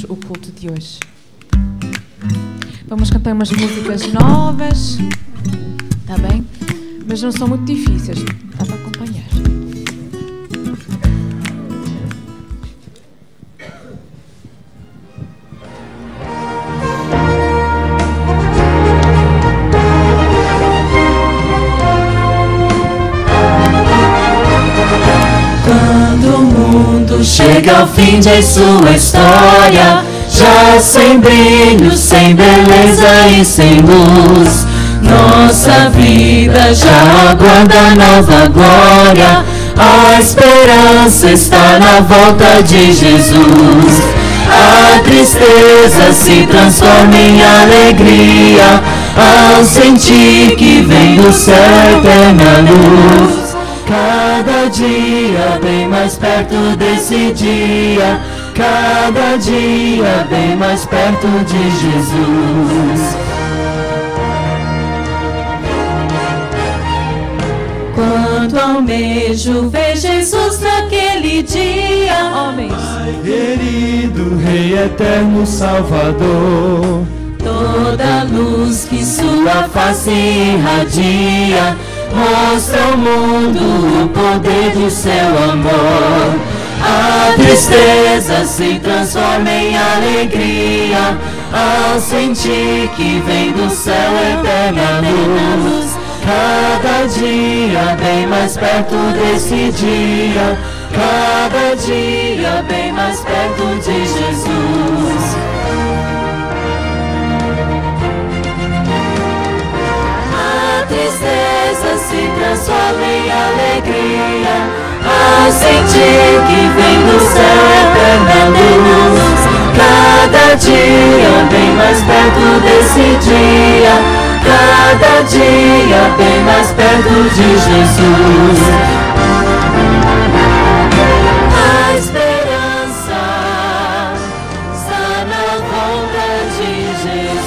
o culto de hoje. Vamos cantar umas músicas novas, tá bem? Mas não são muito difíceis, dá para acompanhar. Chega ao fim de sua história, já sem brilho, sem beleza e sem luz. Nossa vida já aguarda nova glória, a esperança está na volta de Jesus. A tristeza se transforma em alegria, ao sentir que vem do céu eterna luz. Cada dia bem mais perto desse dia, cada dia bem mais perto de Jesus. Quanto almejo ver Jesus naquele dia, homens, querido Rei eterno Salvador, toda luz que sua face irradia mostra ao mundo o poder do seu amor. A tristeza se transforma em alegria, ao sentir que vem do céu eterna luz. Cada dia bem mais perto desse dia, cada dia bem mais perto de Jesus. Tristeza se transforma em alegria, ao sentir que vem do céu eterna luz. Cada dia bem mais perto desse dia, cada dia bem mais perto de Jesus. A esperança está na volta de Jesus.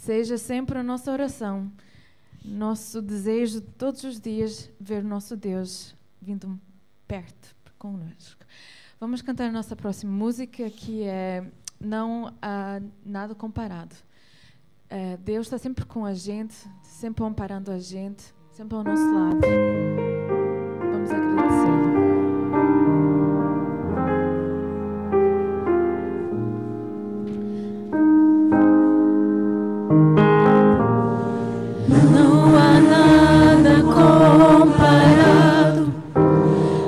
Seja sempre a nossa oração, nosso desejo de todos os dias ver o nosso Deus vindo perto connosco. Vamos cantar a nossa próxima música, que é Não Há Nada Comparado. Deus está sempre com a gente, sempre amparando a gente, sempre ao nosso lado. Vamos agradecê-lo. Não há nada comparado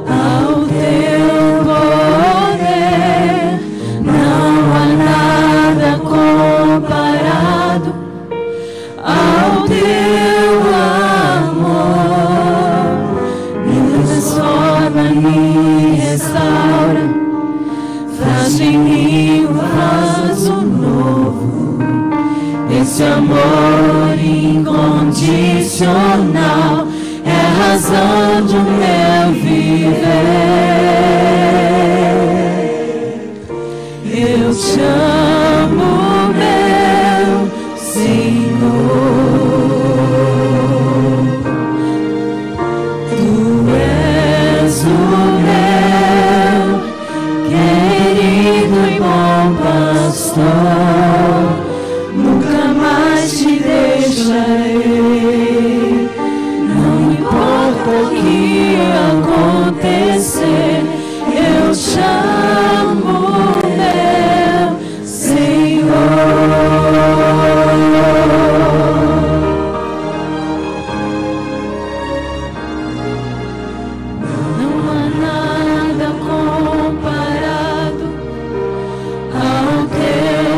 ao teu poder, não há nada comparado ao teu amor. Me transforma, me restaura, faz de mim um vaso novo. Esse amor incondicional é a razão do meu viver. Eu te amo, meu Senhor. Tu és o meu querido e bom pastor. Nunca mais te deixarei, não importa o que acontecer, eu te amo, meu Senhor. Não há nada comparado ao teu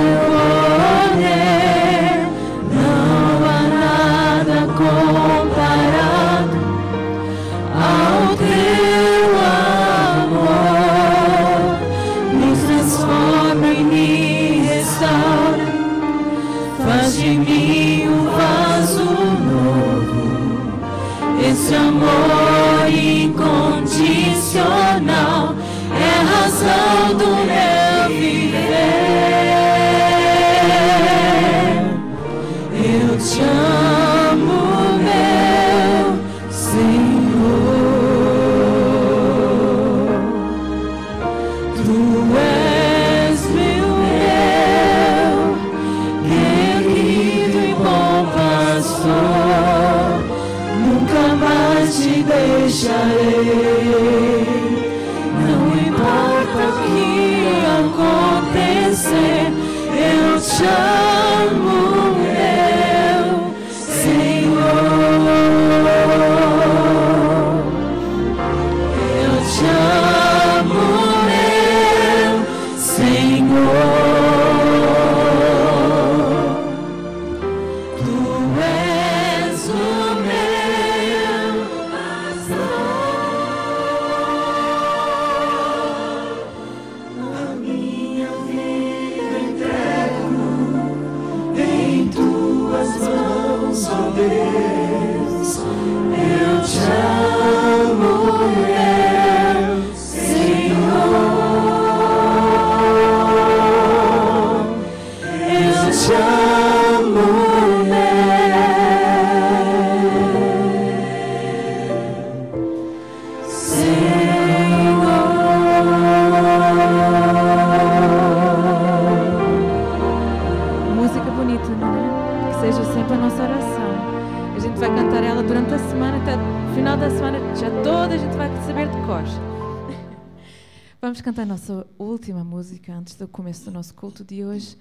poder, não há nada comparado ao teu amor. Me transforma e me restaura, faz de mim um vaso novo. Esse amor incondicional é a razão do meu viver. Eu te amo, meu Senhor. jamais te deixarei. Não importa o que acontecer, eu te amo, meu Senhor. Eu te amo, meu Senhor. Tu és o meu pastor. A minha vida entrego em tuas mãos, ó Deus. Eu te amo, meu Senhor. Eu te amo, meu Senhor. Música bonita, né? Que seja sempre a nossa oração. A gente vai cantar ela durante a semana, até o final da semana já toda a gente vai saber de cor. Vamos cantar a nossa última música antes do começo do nosso culto de hoje,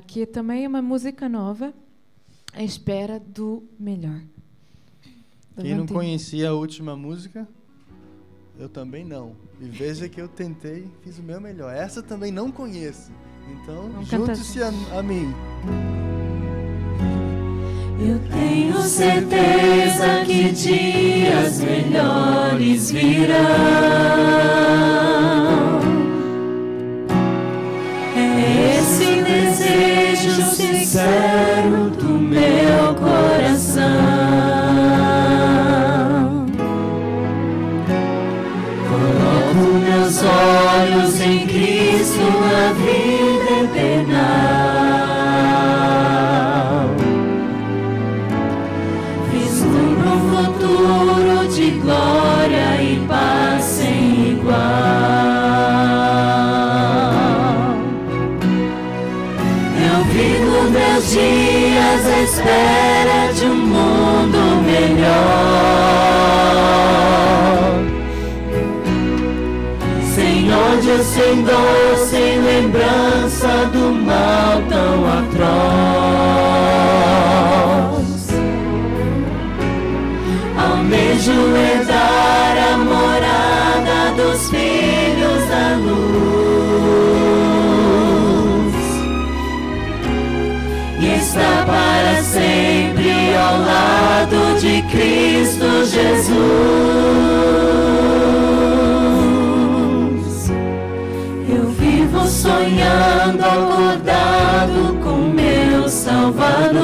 que é também uma música nova, à espera do melhor. Quem não conhecia a última música, eu também não. E veja que eu tentei, fiz o meu melhor. Essa também não conheço. Então, Vamos cantar junte-se a mim. Eu tenho certeza que dias melhores virão. É esse desejo sincero do meu coração. Coloco meus olhos em Cristo na vida eterna. Vislumbro um futuro de glória e paz sem igual. Eu vivo meus dias à espera de um mundo melhor. Sem ódio, sem dor, sem lembrança do mal tão atroz. Almejo herdar a morada dos filhos da luz e estar para sempre ao lado de Cristo Jesus. Eu vivo sonhando acordado com meu Salvador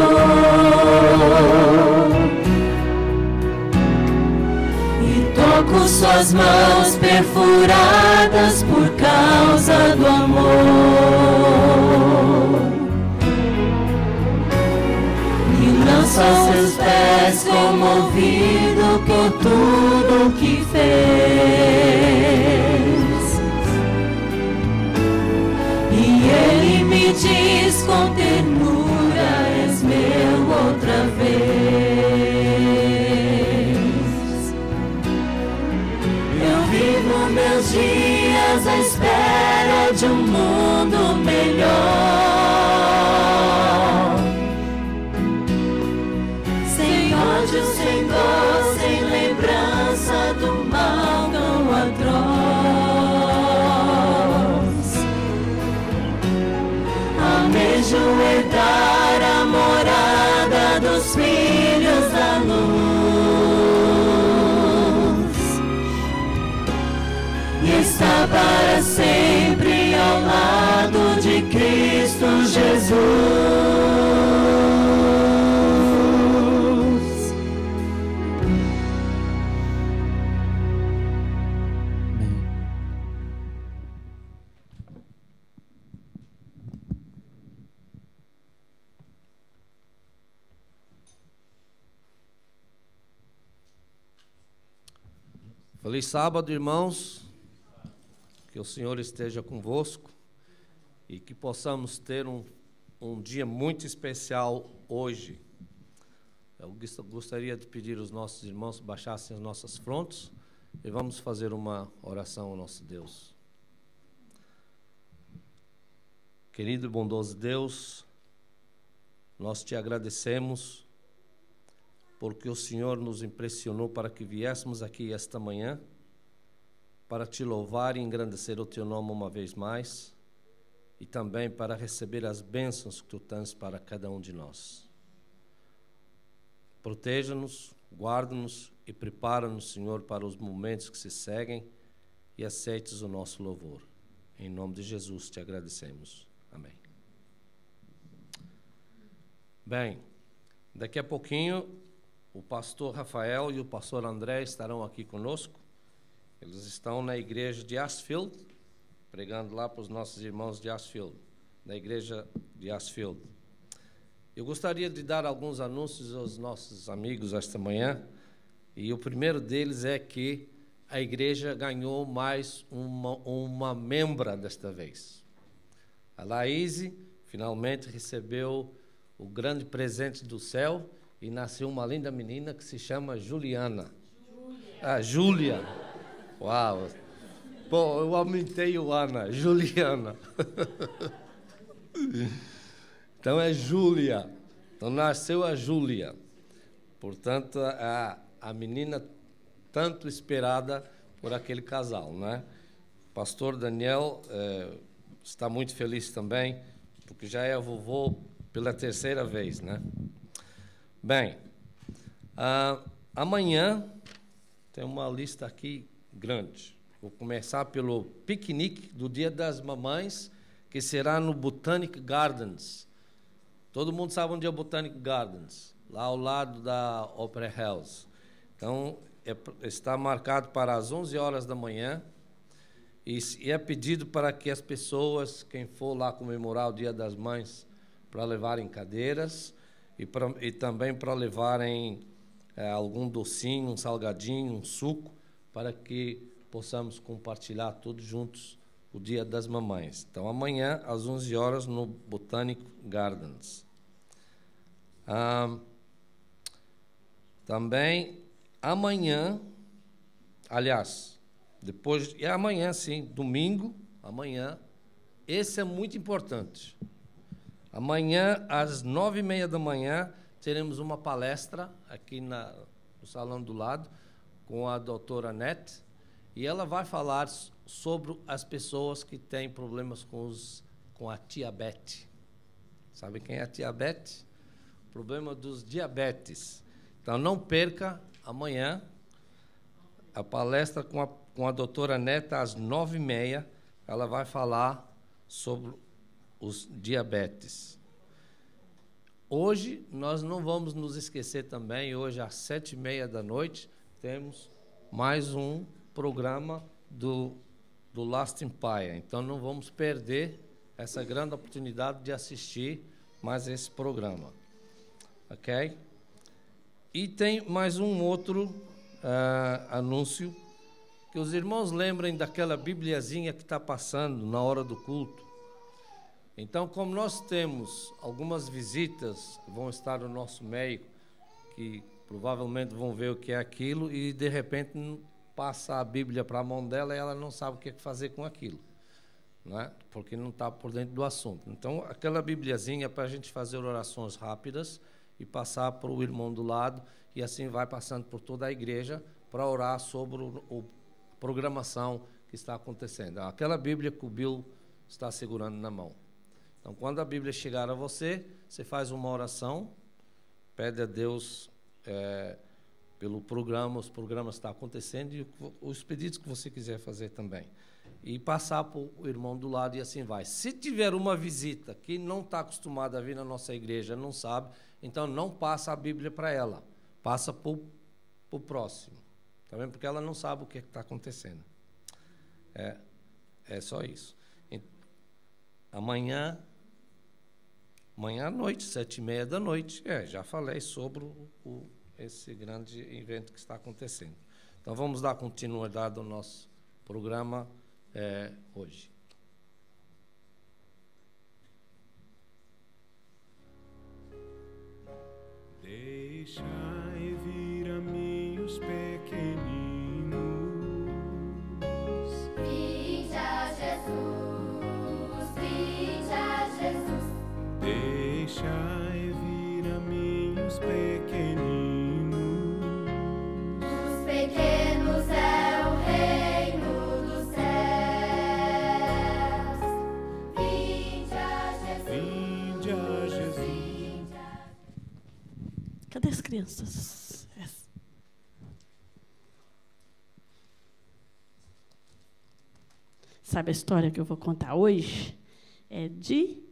e toco suas mãos perfuradas por causa do amor. E lanço aos seus pés comovido por tudo que fez. E ele me diz com ternura: és meu outra vez. Eu vivo meus dias à espera de um mundo melhor. Sem ódio, sem dor, sem lembrança do mal tão atroz. Almejo herdar a morada dos filhos da luz e estar para sempre ao lado de Cristo Jesus. Feliz sábado, irmãos. Que o Senhor esteja convosco e que possamos ter um dia muito especial hoje. Eu gostaria de pedir aos nossos irmãos que baixassem as nossas frontes e vamos fazer uma oração ao nosso Deus. Querido e bondoso Deus, nós te agradecemos porque o Senhor nos impressionou para que viéssemos aqui esta manhã para te louvar e engrandecer o teu nome uma vez mais e também para receber as bênçãos que tu tens para cada um de nós. Proteja-nos, guarda-nos e prepara-nos, Senhor, para os momentos que se seguem e aceites o nosso louvor. Em nome de Jesus te agradecemos. Amém. Bem, daqui a pouquinho o pastor Rafael e o pastor André estarão aqui conosco. Eles estão na igreja de Ashfield, pregando lá para os nossos irmãos de Ashfield, na igreja de Ashfield. Eu gostaria de dar alguns anúncios aos nossos amigos esta manhã, e o primeiro deles é que a igreja ganhou mais uma membra desta vez. A Laís finalmente recebeu o grande presente do céu e nasceu uma linda menina que se chama Juliana. Júlia. Uau! Pô, eu aumentei o Ana, Juliana. Então é Júlia. Então nasceu a Júlia. Portanto, a menina tanto esperada por aquele casal, né? O pastor Daniel está muito feliz também, porque já é vovô pela terceira vez, né? Bem, amanhã tem uma lista aqui grande. Vou começar pelo piquenique do Dia das Mamães, que será no Botanic Gardens. Todo mundo sabe onde é o Botanic Gardens, lá ao lado da Opera House. Então, está marcado para as 11 horas da manhã e é pedido para que as pessoas, quem for lá comemorar o Dia das Mães, para levarem cadeiras e também para levarem algum docinho, um salgadinho, um suco, para que possamos compartilhar todos juntos o Dia das Mamães. Então, amanhã, às 11 horas, no Botanic Gardens. Também, amanhã, aliás, depois, amanhã, sim, domingo, amanhã, esse é muito importante. Amanhã, às 9h30 da manhã, teremos uma palestra aqui no salão do lado, com a doutora Nete, e ela vai falar sobre as pessoas que têm problemas com a diabetes. Sabe quem é a diabetes? O problema dos diabetes. Então, não perca amanhã a palestra com a doutora Neta, às 9h30. Ela vai falar sobre os diabetes. Hoje, nós não vamos nos esquecer também, hoje às 7h30 da noite, temos mais um programa do Last Empire. Então, não vamos perder essa grande oportunidade de assistir mais esse programa. Ok? E tem mais um outro anúncio, que os irmãos lembrem daquela bibliazinha que está passando na hora do culto. Então, como nós temos algumas visitas que vão estar no nosso meio, que provavelmente vão ver o que é aquilo e, de repente, passa a Bíblia para a mão dela e ela não sabe o que fazer com aquilo, né? Porque não está por dentro do assunto. Então, aquela bibliazinha é para a gente fazer orações rápidas e passar para o irmão do lado, e assim vai passando por toda a igreja para orar sobre a programação que está acontecendo. Aquela Bíblia que o Bill está segurando na mão. Então, quando a Bíblia chegar a você, você faz uma oração, pede a Deus pelo programa, os programas estão acontecendo e os pedidos que você quiser fazer também. E passar para o irmão do lado e assim vai. Se tiver uma visita que não está acostumada a vir na nossa igreja, não sabe, então não passa a Bíblia para ela, passa para o próximo, tá vendo? Porque ela não sabe o que está acontecendo. É só isso. Amanhã à noite, 7h30 da noite, já falei sobre esse grande evento que está acontecendo. Então, vamos dar continuidade ao nosso programa hoje. Day Deixai vir a mim os pequeninos. Vinde a Jesus, vinde a Jesus. Deixai vir a mim os pequeninos. Os pequenos é o reino dos céus. Vinde a Jesus. Vinde a Jesus. Cadê as crianças? Sabe a história que eu vou contar hoje? É de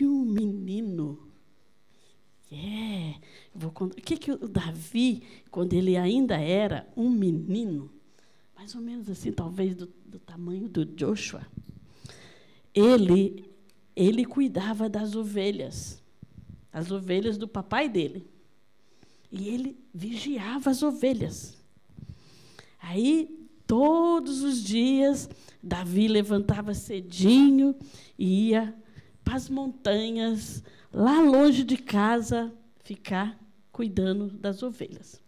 um menino. Eu vou contar. O que o Davi, quando ele ainda era um menino, mais ou menos assim, talvez do tamanho do Joshua, ele cuidava das ovelhas do papai dele. E ele vigiava as ovelhas. Aí, todos os dias, Davi levantava cedinho e ia para as montanhas, lá longe de casa, ficar cuidando das ovelhas.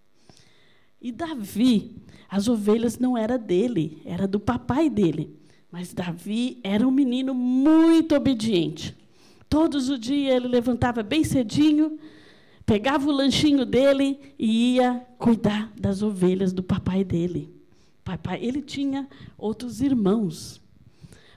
E Davi, as ovelhas não eram dele, era do papai dele. Mas Davi era um menino muito obediente. Todos os dias ele levantava bem cedinho, pegava o lanchinho dele e ia cuidar das ovelhas do papai dele. Ele tinha outros irmãos,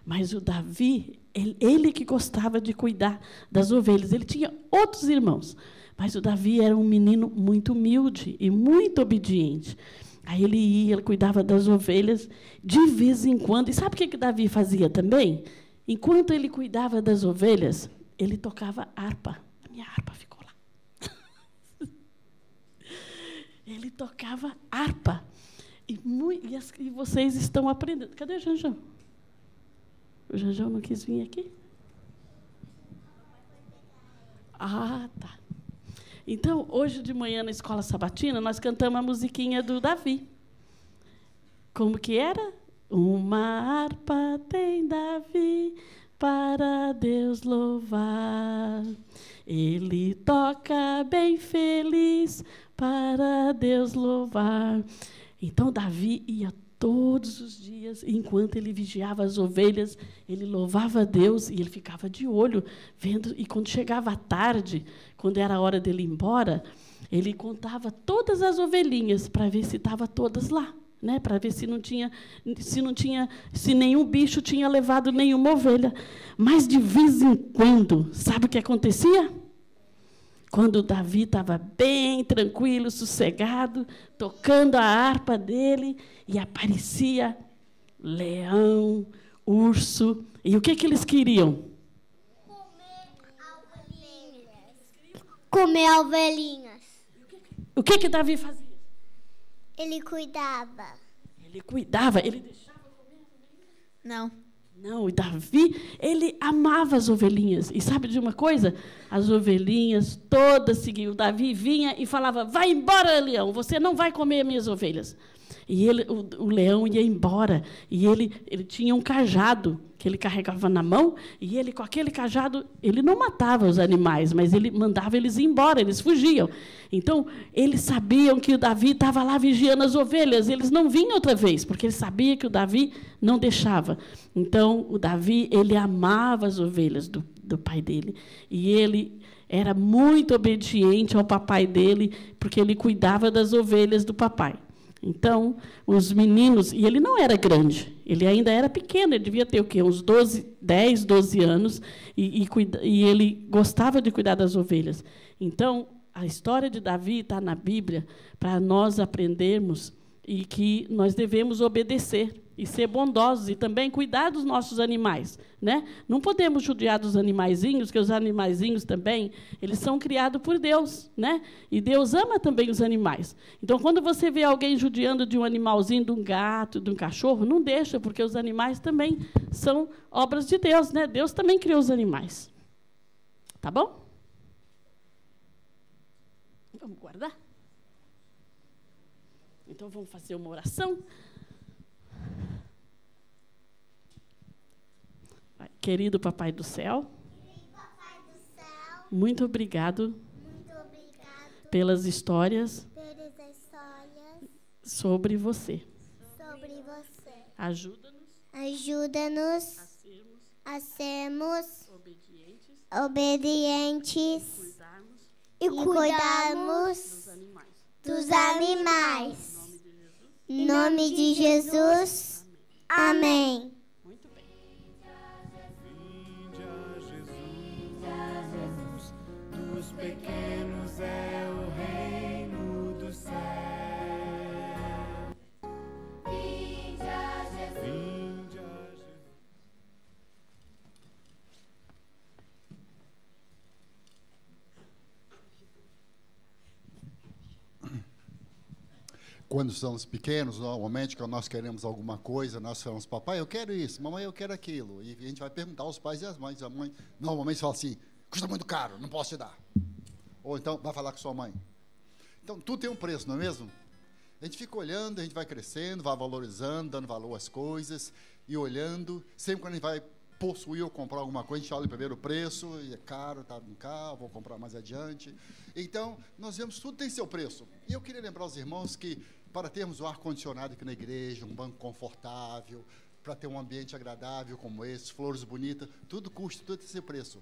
mas o Davi, ele que gostava de cuidar das ovelhas. Ele tinha outros irmãos, mas o Davi era um menino muito humilde e muito obediente. Aí ele cuidava das ovelhas de vez em quando. E sabe o que Davi fazia também? Enquanto ele cuidava das ovelhas, ele tocava harpa. A minha harpa ficou lá. Ele tocava harpa. E vocês estão aprendendo. Cadê o Janjão? O Janjão não quis vir aqui? Ah, tá. Então, hoje de manhã, na escola sabatina, nós cantamos a musiquinha do Davi. Como que era? Uma harpa tem Davi para Deus louvar. Ele toca bem feliz para Deus louvar. Então, Davi ia todos os dias, enquanto ele vigiava as ovelhas, ele louvava a Deus e ele ficava de olho, vendo. E quando chegava a tarde, quando era a hora dele ir embora, ele contava todas as ovelhinhas para ver se estavam todas lá, né? Para ver se nenhum bicho tinha levado nenhuma ovelha. Mas de vez em quando, sabe o que acontecia? Quando Davi estava bem tranquilo, sossegado, tocando a harpa dele, e aparecia leão, urso. E o que eles queriam? Comer ovelhinhas. O que Davi fazia? Ele cuidava. Ele cuidava, ele deixava comer ovelhinhas? Não. Não, e Davi, ele amava as ovelhinhas. E sabe de uma coisa? As ovelhinhas todas seguiam. Davi vinha e falava: vai embora, leão, você não vai comer minhas ovelhas. E o leão ia embora. E ele tinha um cajado que ele carregava na mão. E ele, com aquele cajado, ele não matava os animais, mas ele mandava eles ir embora, eles fugiam. Então, eles sabiam que o Davi estava lá vigiando as ovelhas. Eles não vinham outra vez, porque ele sabia que o Davi não deixava. Então, o Davi, ele amava as ovelhas do pai dele. E ele era muito obediente ao papai dele, porque ele cuidava das ovelhas do papai. Então, os meninos... E ele não era grande, ele ainda era pequeno, ele devia ter o quê? Uns 10, 12 anos, e ele gostava de cuidar das ovelhas. Então, a história de Davi está na Bíblia para nós aprendermos e que nós devemos obedecer e ser bondosos e também cuidar dos nossos animais, né? Não podemos judiar dos animaizinhos, que os animaizinhos também, eles são criados por Deus, né? E Deus ama também os animais. Então, quando você vê alguém judiando de um animalzinho, de um gato, de um cachorro, não deixa, porque os animais também são obras de Deus, né? Deus também criou os animais. Tá bom? Vamos guardar? Então, vamos fazer uma oração. Querido Papai do Céu, muito obrigado pelas histórias sobre você. Ajuda-nos a sermos obedientes e cuidarmos dos animais. Em nome de Jesus. Amém. Muito bem. Vinde a Jesus, dos pequenos é o reino do céu. Vinde a Jesus. Vinde a Jesus. Quando somos pequenos, normalmente, quando nós queremos alguma coisa, nós falamos, papai, eu quero isso, mamãe, eu quero aquilo. E a gente vai perguntar aos pais e às mães. A mãe normalmente fala assim, custa muito caro, não posso te dar. Ou então, vai falar com sua mãe. Então, tudo tem um preço, não é mesmo? A gente fica olhando, a gente vai crescendo, vai valorizando, dando valor às coisas, e olhando. Sempre quando a gente vai possuir ou comprar alguma coisa, a gente olha primeiro o preço, e é caro, está no carro, vou comprar mais adiante. Então, nós vemos, tudo tem seu preço. E eu queria lembrar aos irmãos que, para termos um ar-condicionado aqui na igreja, um banco confortável, para ter um ambiente agradável como esse, flores bonitas, tudo custa, tudo tem seu preço.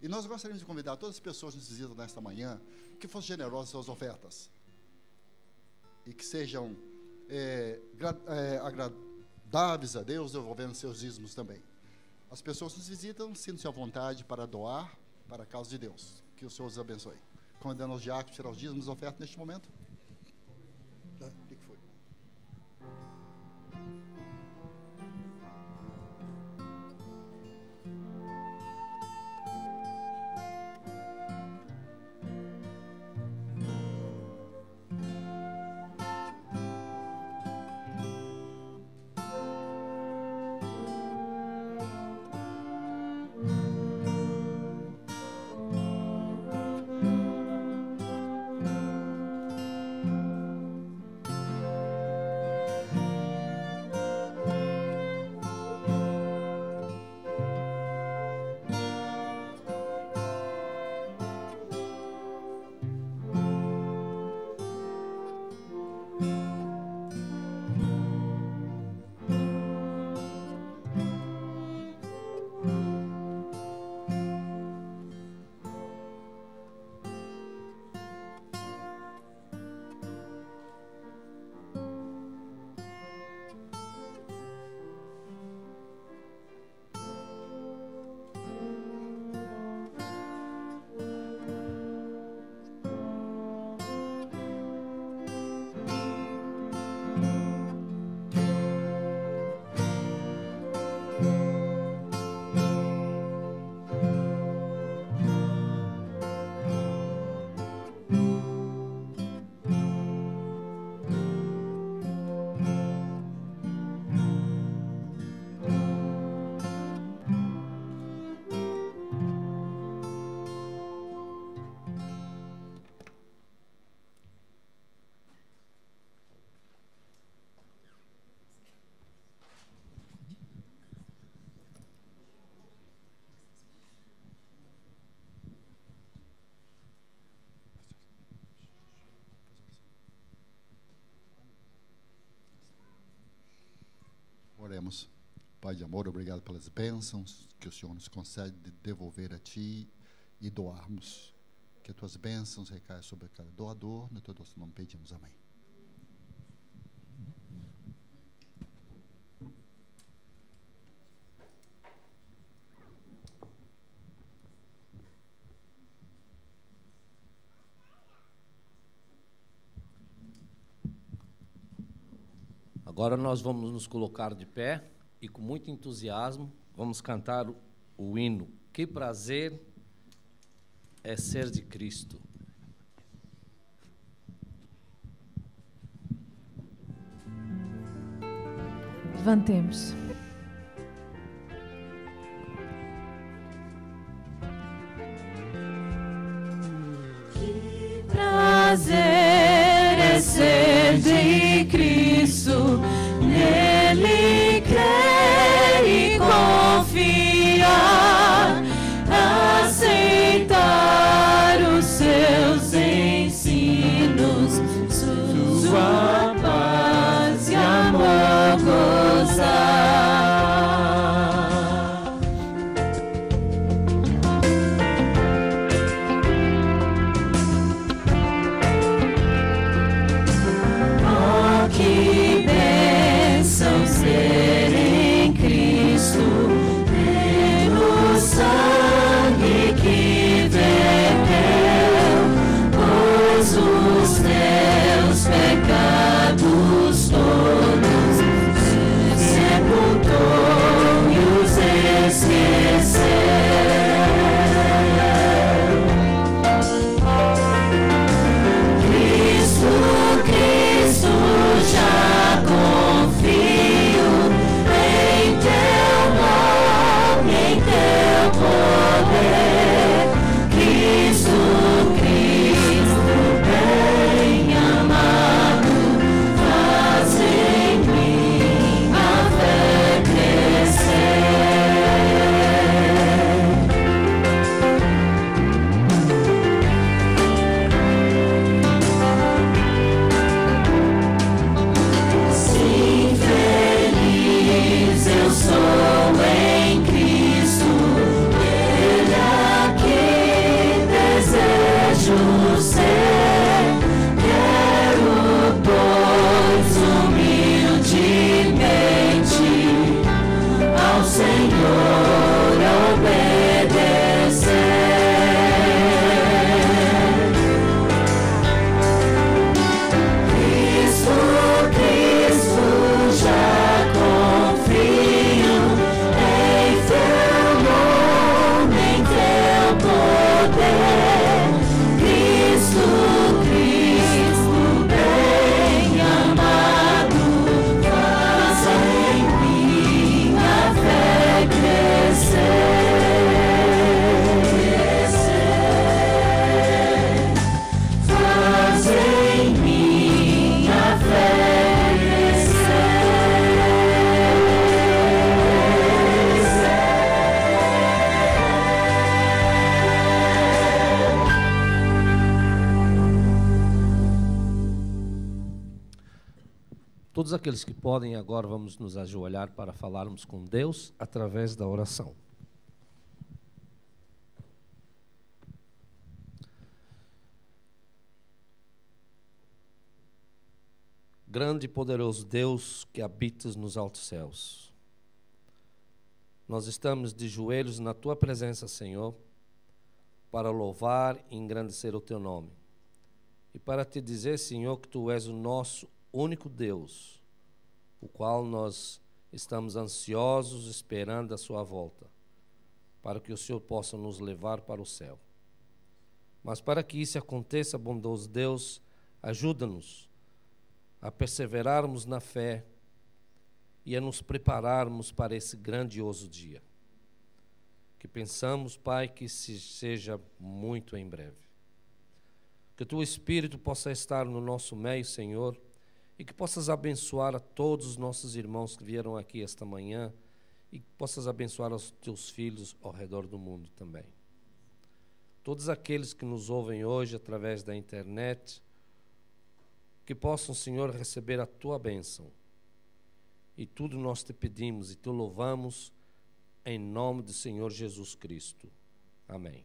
E nós gostaríamos de convidar todas as pessoas que nos visitam nesta manhã, que fossem generosas em suas ofertas. E que sejam agradáveis a Deus, devolvendo seus dízimos também. As pessoas que nos visitam, sintam-se à vontade para doar para a causa de Deus. Que o Senhor os abençoe. Convidando os diáconos a tirar os dízimos e ofertas neste momento. O que foi? Oremos. Pai de amor, obrigado pelas bênçãos que o Senhor nos concede de devolver a Ti e doarmos. Que as Tuas bênçãos recaiam sobre cada doador. No Teu doce nome pedimos. Amém. Agora nós vamos nos colocar de pé e com muito entusiasmo vamos cantar o hino Que Prazer é Ser de Cristo. Levantemos. Que prazer é ser de Cristo, nele crer e confiar, aceitar os seus ensinos. sua paz e amor gozar. Oh, que bênção ser em Cristo, ter o sangue que verteu, pois os teus pecados todos sepultou e os esqueceu. Cristo, Cristo, já confio em teu nome, em teu poder. Cristo, Cristo, bem amado, faz em mim a fé crescer. Sim, feliz eu sou em Cristo, Ele a quem desejo ser. Quero, pois, humildemente ao Senhor obedecer. Cristo, Cristo, já confio em teu nome, em teu poder. Cristo, Cristo, bem amado, faz em mim a fé crescer. Faz em mim a fé Todos aqueles que podem, agora vamos nos ajoelhar para falarmos com Deus através da oração. Grande e poderoso Deus que habitas nos altos céus, nós estamos de joelhos na Tua presença, Senhor, para louvar e engrandecer o Teu nome. E para Te dizer, Senhor, que Tu és o nosso único Deus, o qual nós estamos ansiosos esperando a Sua volta, para que o Senhor possa nos levar para o céu. Mas para que isso aconteça, bondoso Deus, ajuda-nos a perseverarmos na fé e a nos prepararmos para esse grandioso dia. Que pensamos, Pai, que seja muito em breve. Que o Teu Espírito possa estar no nosso meio, Senhor, e que possas abençoar a todos os nossos irmãos que vieram aqui esta manhã e que possas abençoar os Teus filhos ao redor do mundo também. Todos aqueles que nos ouvem hoje através da internet, que possam, Senhor, receber a Tua bênção. E tudo nós Te pedimos e Te louvamos em nome do Senhor Jesus Cristo. Amém.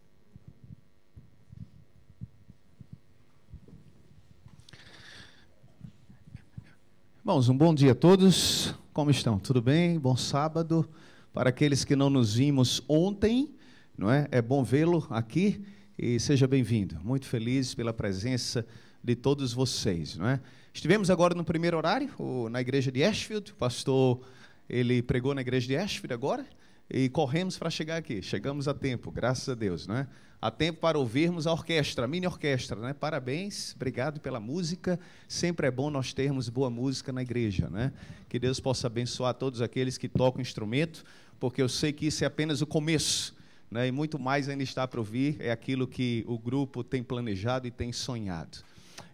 Irmãos, um bom dia a todos. Como estão? Tudo bem? Bom sábado. Para aqueles que não nos vimos ontem, não é? É bom vê-lo aqui e seja bem-vindo. Muito feliz pela presença de todos vocês, não é? Estivemos agora no primeiro horário, na igreja de Ashfield. O pastor, ele pregou na igreja de Ashfield agora e corremos para chegar aqui. Chegamos a tempo, graças a Deus, não é? Há tempo para ouvirmos a orquestra, a mini orquestra, né? Parabéns, obrigado pela música. Sempre é bom nós termos boa música na igreja, né? Que Deus possa abençoar todos aqueles que tocam instrumento, porque eu sei que isso é apenas o começo, né? E muito mais ainda está para ouvir, é aquilo que o grupo tem planejado e tem sonhado.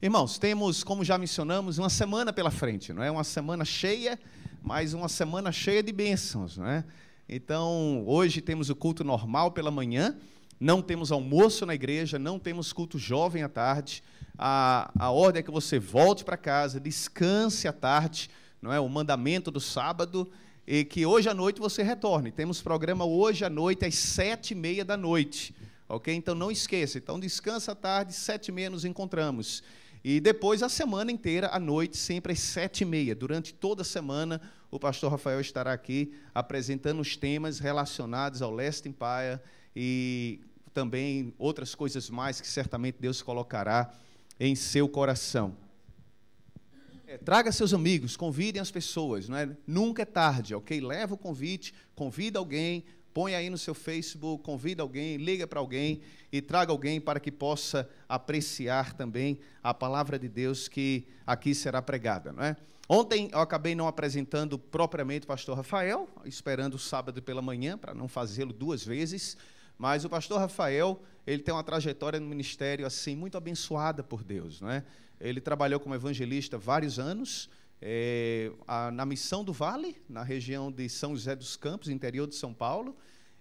Irmãos, temos, como já mencionamos, uma semana pela frente, não é? Uma semana cheia, mas uma semana cheia de bênçãos, não é? Então, hoje temos o culto normal pela manhã. Não temos almoço na igreja, não temos culto jovem à tarde. A ordem é que você volte para casa, descanse à tarde, não é? O mandamento do sábado, e que hoje à noite você retorne. Temos programa hoje à noite, às 7h30 da noite. Ok? Então, não esqueça. Então, descansa à tarde, 7h30 nos encontramos. E depois, a semana inteira, à noite, sempre às 7h30. Durante toda a semana, o pastor Rafael estará aqui apresentando os temas relacionados ao Last Empire e também outras coisas mais que certamente Deus colocará em seu coração. Traga seus amigos, convidem as pessoas, não é? Nunca é tarde, ok? Leva o convite, convida alguém, põe aí no seu Facebook, convida alguém, liga para alguém e traga alguém para que possa apreciar também a palavra de Deus que aqui será pregada, não é? Ontem eu acabei não apresentando propriamente o pastor Rafael, esperando o sábado pela manhã para não fazê-lo 2 vezes, mas o pastor Rafael, ele tem uma trajetória no ministério assim muito abençoada por Deus, não é? Ele trabalhou como evangelista vários anos, na Missão do Vale, na região de São José dos Campos, interior de São Paulo,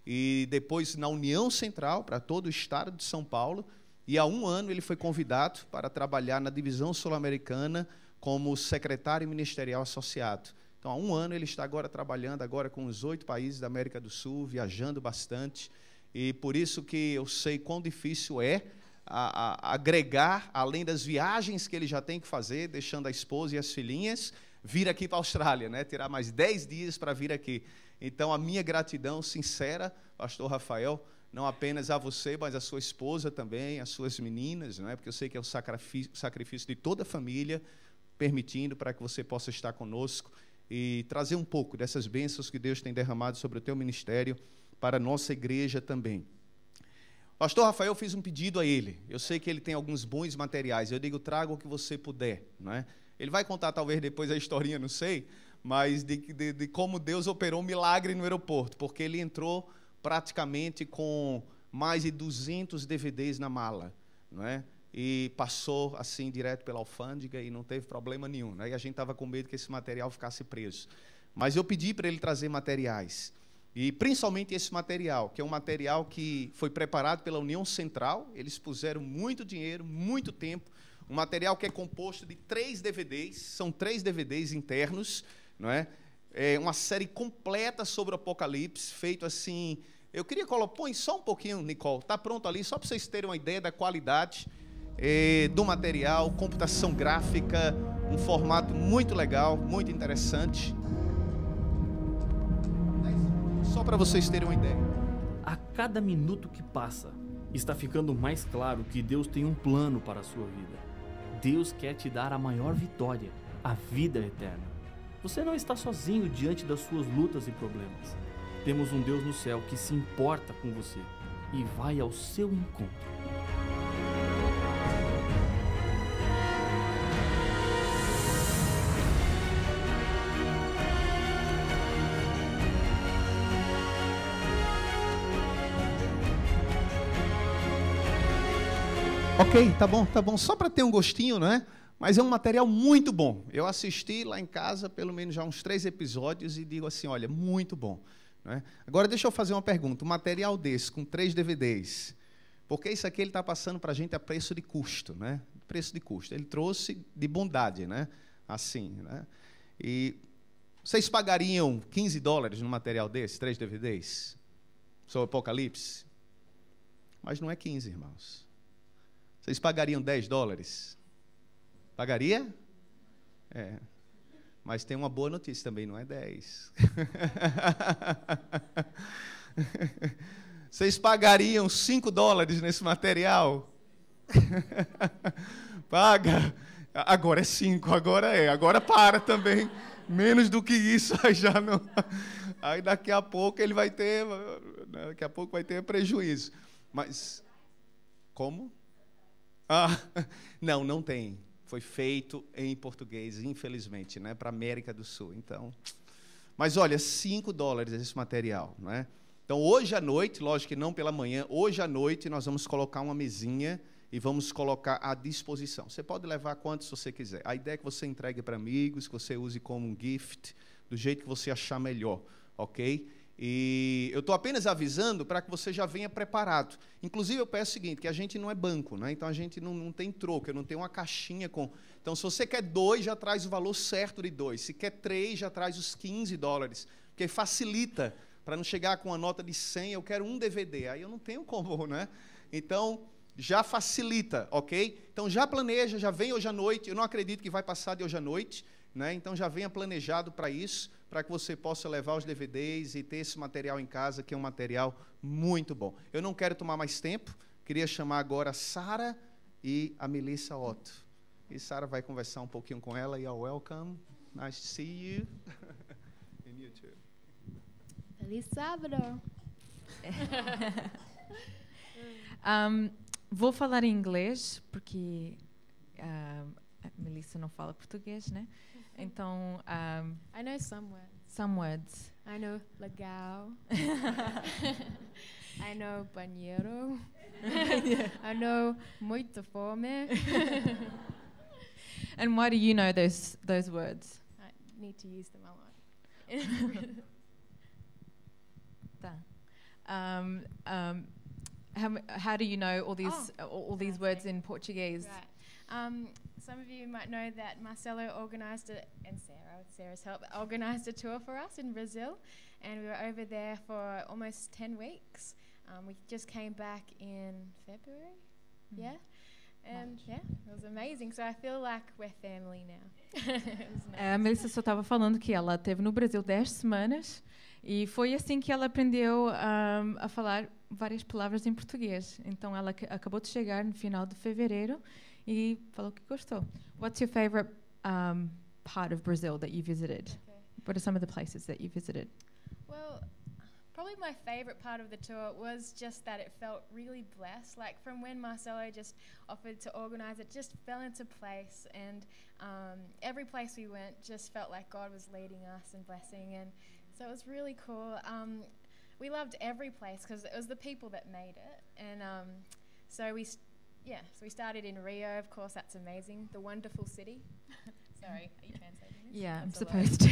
e depois na União Central, para todo o estado de São Paulo, e há 1 ano ele foi convidado para trabalhar na divisão sul-americana como secretário ministerial associado. Então, há 1 ano ele está agora trabalhando agora com os 8 países da América do Sul, viajando bastante, e por isso que eu sei quão difícil é agregar, além das viagens que ele já tem que fazer, deixando a esposa e as filhinhas, vir aqui para a Austrália, né? Tirar mais 10 dias para vir aqui. Então, a minha gratidão sincera, pastor Rafael, não apenas a você, mas a sua esposa também, as suas meninas, não é? Porque eu sei que é o sacrifício de toda a família, permitindo para que você possa estar conosco e trazer um pouco dessas bênçãos que Deus tem derramado sobre o teu ministério para a nossa igreja também. Pastor Rafael, fiz um pedido a ele. Eu sei que ele tem alguns bons materiais. Eu digo, traga o que você puder, não é? Ele vai contar talvez depois a historinha, não sei, mas de como Deus operou um milagre no aeroporto, porque ele entrou praticamente com mais de 200 DVDs na mala, não é? E passou assim direto pela alfândega e não teve problema nenhum, né? E a gente estava com medo que esse material ficasse preso. Mas eu pedi para ele trazer materiais. E principalmente esse material, que é um material que foi preparado pela União Central, eles puseram muito dinheiro, muito tempo, um material que é composto de 3 DVDs, são 3 DVDs internos, não é? É uma série completa sobre o Apocalipse, feito assim, eu queria colocar, põe só um pouquinho, Nicole, está pronto ali, só para vocês terem uma ideia da qualidade do material, computação gráfica, um formato muito legal, muito interessante. Só para vocês terem uma ideia. A cada minuto que passa, está ficando mais claro que Deus tem um plano para a sua vida. Deus quer te dar a maior vitória, a vida eterna. Você não está sozinho diante das suas lutas e problemas. Temos um Deus no céu que se importa com você e vai ao seu encontro. Ok, tá bom. Só para ter um gostinho, né? Mas é um material muito bom. Eu assisti lá em casa pelo menos já uns 3 episódios e digo assim, olha, muito bom. Né? Agora deixa eu fazer uma pergunta. Um material desse, com 3 DVDs, porque isso aqui ele está passando para a gente a preço de custo, né? Preço de custo. Ele trouxe de bondade, né? Assim, né? E vocês pagariam $15 num material desse, 3 DVDs? Sobre Apocalipse? Mas não é 15, irmãos. Vocês pagariam $10? Pagaria? Mas tem uma boa notícia também, não é 10. Vocês pagariam $5 nesse material? Paga. Agora é 5, agora para também. Menos do que isso, aí já não. Aí daqui a pouco ele vai ter, prejuízo. Mas como? Não tem. Foi feito em português, infelizmente, né, para a América do Sul. Então, mas olha, $5 esse material, né? Então, hoje à noite, lógico que não pela manhã, hoje à noite nós vamos colocar uma mesinha e vamos colocar à disposição. Você pode levar quantos você quiser. A ideia é que você entregue para amigos, que você use como um gift, do jeito que você achar melhor, ok? E eu estou apenas avisando para que você já venha preparado. Inclusive, eu peço o seguinte, que a gente não é banco, né? Então a gente não tem troco, eu não tenho uma caixinha com... Então, se você quer 2, já traz o valor certo de 2. Se quer 3, já traz os $15, porque facilita, para não chegar com uma nota de 100, eu quero um DVD. Aí eu não tenho como, né? Então, já facilita, ok? Então, já planeja, já vem hoje à noite. Eu não acredito que vai passar de hoje à noite, né? Então, já venha planejado para isso, para que você possa levar os DVDs e ter esse material em casa, que é um material muito bom. Eu não quero tomar mais tempo, queria chamar agora a Sara e a Melissa Otto. E Sara vai conversar um pouquinho com ela. E welcome, nice to see you. And you too. Feliz sábado. Vou falar em inglês, porque a Melissa não fala português, né? Então, I know some words. Some words. I know legal. I know banheiro. I know muito fome. And why do you know those words? I need to use them a lot. How do you know all these words in Portuguese? Right. Some of you might know that Marcelo organised and Sarah, with Sarah's help, organised a tour for us in Brazil, and we were over there for almost 10 weeks. We just came back in February, yeah, and yeah, it was amazing. So I feel like we're family now. A Melissa só estava falando que ela esteve no Brasil 10 semanas e foi assim que ela aprendeu a falar várias palavras em português. Então ela acabou de chegar no final de fevereiro e falou que gostou. What's your favorite part of Brazil that you visited? Okay. What are some of the places that you visited? Well, probably my favorite part of the tour was just that it felt really blessed. Like from when Marcelo just offered to organize it, just fell into place. And every place we went just felt like God was leading us and blessing. And so it was really cool. We loved every place because it was the people that made it. And so we started in Rio. Of course, that's amazing. The wonderful city. Sorry, are you translating this? Yeah, I'm supposed to.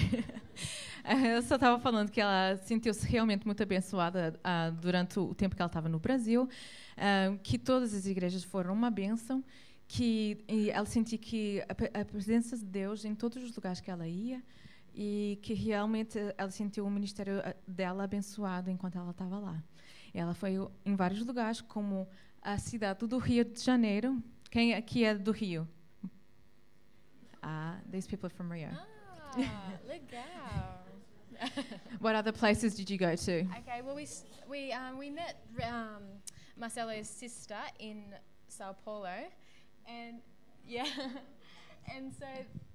Eu só estava falando que ela sentiu-se realmente muito abençoada durante o tempo que ela estava no Brasil, que todas as igrejas foram uma bênção, que ela sentiu que a presença de Deus em todos os lugares que ela ia e que realmente ela sentiu o ministério dela abençoado enquanto ela estava lá. Ela foi em vários lugares, como a cidade do Rio de Janeiro. Quem aqui é do Rio? These people are from Rio. Legal. What other places did you go to? Okay, well we met Marcelo's sister in Sao Paulo, and yeah, and so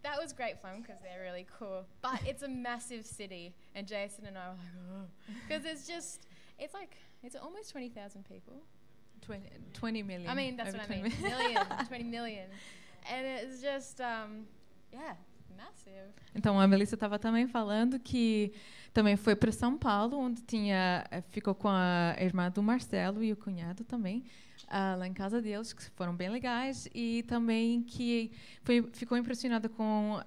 that was great fun because they're really cool. But it's a massive city, and Jason and I were like, because it's almost 20,000 people. 20 million. I mean, that's what I mean. 20 million. And it's just, massive. Então, a Melissa estava também falando que também foi para São Paulo, onde ficou com a irmã do Marcelo e o cunhado também, lá em casa deles, que foram bem legais, e também que ficou impressionada com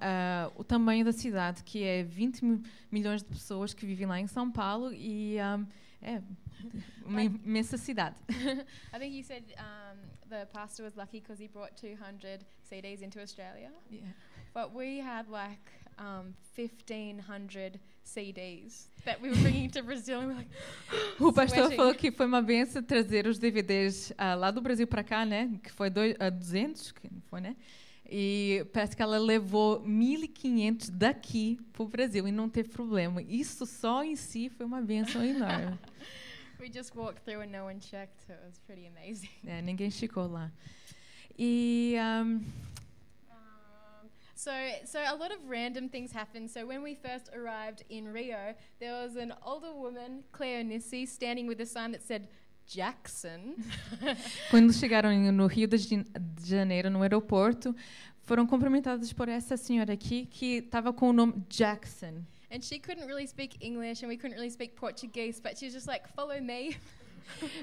o tamanho da cidade, que é 20 milhões de pessoas que vivem lá em São Paulo, e uma imensa cidade. I think you said the pastor was lucky because he brought 200 CDs into Australia. Yeah. But we had 1,500 CDs that we were bringing to Brazil. And we're like, o pastor falou que foi uma benção trazer os DVDs lá do Brasil para cá, né? Que foi 200, que foi, né? E parece que ela levou 1.500 daqui para o Brasil e não teve problema. Isso só em si foi uma benção enorme. We just walked through and no one checked, so it was pretty amazing. Ninguém checou lá. E So a lot of random things happened. So when we first arrived in Rio, there was an older woman, Cleonice, standing with a sign that said Jackson. Quando chegaram no Rio de Janeiro, no aeroporto, foram cumprimentadas por essa senhora aqui que estava com o nome Jackson. And she couldn't really speak English and we couldn't really speak Portuguese, but she was just like, follow me.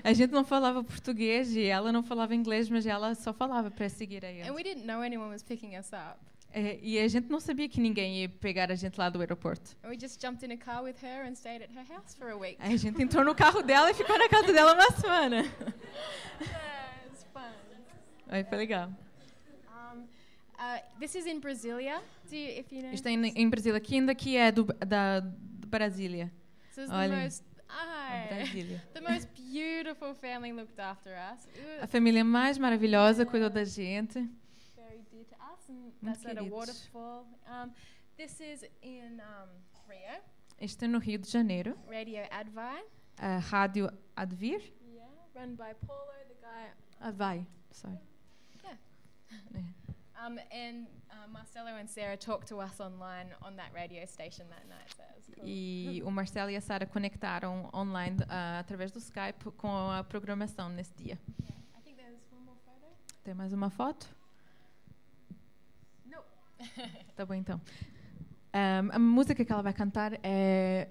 A gente não falava português e ela não falava inglês, mas ela só falava para seguir a eles. And we didn't know anyone was picking us up. E a gente não sabia que ninguém ia pegar a gente lá do aeroporto. We just jumped in a car with her and stayed at her house for a week. Aí a gente entrou no carro dela e ficou na casa dela uma semana. Yeah, it's fun. Aí foi legal. This is in Brasilia. If you know. Isto é em Brasília. Aqui é de Brasília. This is Olha, Brasília. The most beautiful family looked after us. A família mais maravilhosa cuidou da gente. Very dear to us, and that's at a waterfall. This is in Rio. Isto é no Rio de Janeiro. Radio Advai. A Rádio Advir. Yeah, run by Paulo, the guy. Advai, sorry. Yeah. And Marcelo and Sarah talked to us online on that radio station that night. So that was cool. E o Marcelo e a Sara conectaram online através do Skype com a programação nesse dia. Yeah. I think there's one more photo. Tem mais uma foto? No. Tá bom, então. A música que ela vai cantar é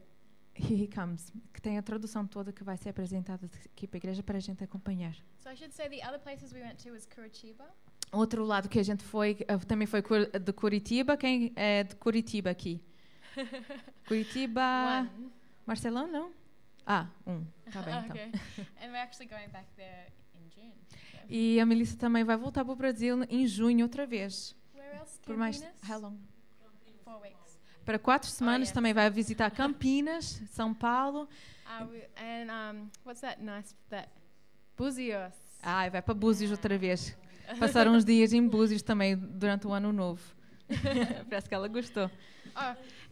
Here He Comes, que tem a tradução toda que vai ser apresentada aqui para a igreja para a gente acompanhar. So I should say the other places we went to was Curitiba. Outro lado que a gente foi também foi de Curitiba. Quem é de Curitiba aqui? Curitiba. Marcelão, não? Tá bem, então. Okay. And we're actually going back there in June. So. E a Melissa também vai voltar para o Brasil em junho outra vez. Where else? Por mais How long? 4 weeks. Para 4 semanas também vai visitar Campinas, São Paulo. What's that nice Búzios. Vai para Búzios outra vez. Passar uns dias em Búzios também durante o ano novo. Parece que ela gostou.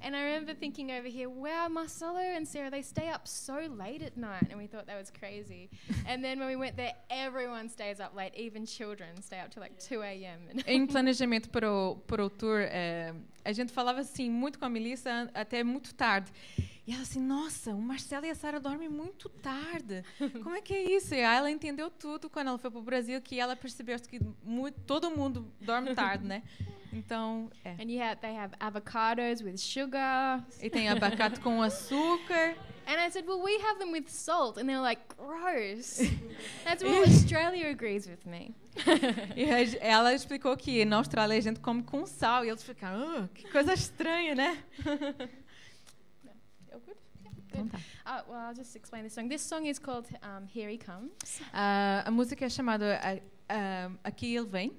And I remember thinking over here, wow, Marcelo and Sarah, they stay up so late at night, and we thought that was crazy. And then when we went there, everyone stays up late, even children stay up till like 2 a.m. Em planejamento para o tour, a gente falava assim muito com a Melissa até muito tarde. E ela assim, nossa, o Marcelo e a Sara dormem muito tarde. Como é que é isso? E aí ela entendeu tudo quando ela foi para o Brasil, que ela percebeu que todo mundo dorme tarde, né? Então, And they have avocados with sugar. E tem abacate com açúcar. And I said, well, we have them with salt. And they're like, gross. That's what Australia agrees with me. E ela explicou que na Austrália a gente come com sal. E eles ficaram, que coisa estranha, né? Well, I'll just explain this song. This song is called Here He Comes. A música é chamada Aqui Ele Vem.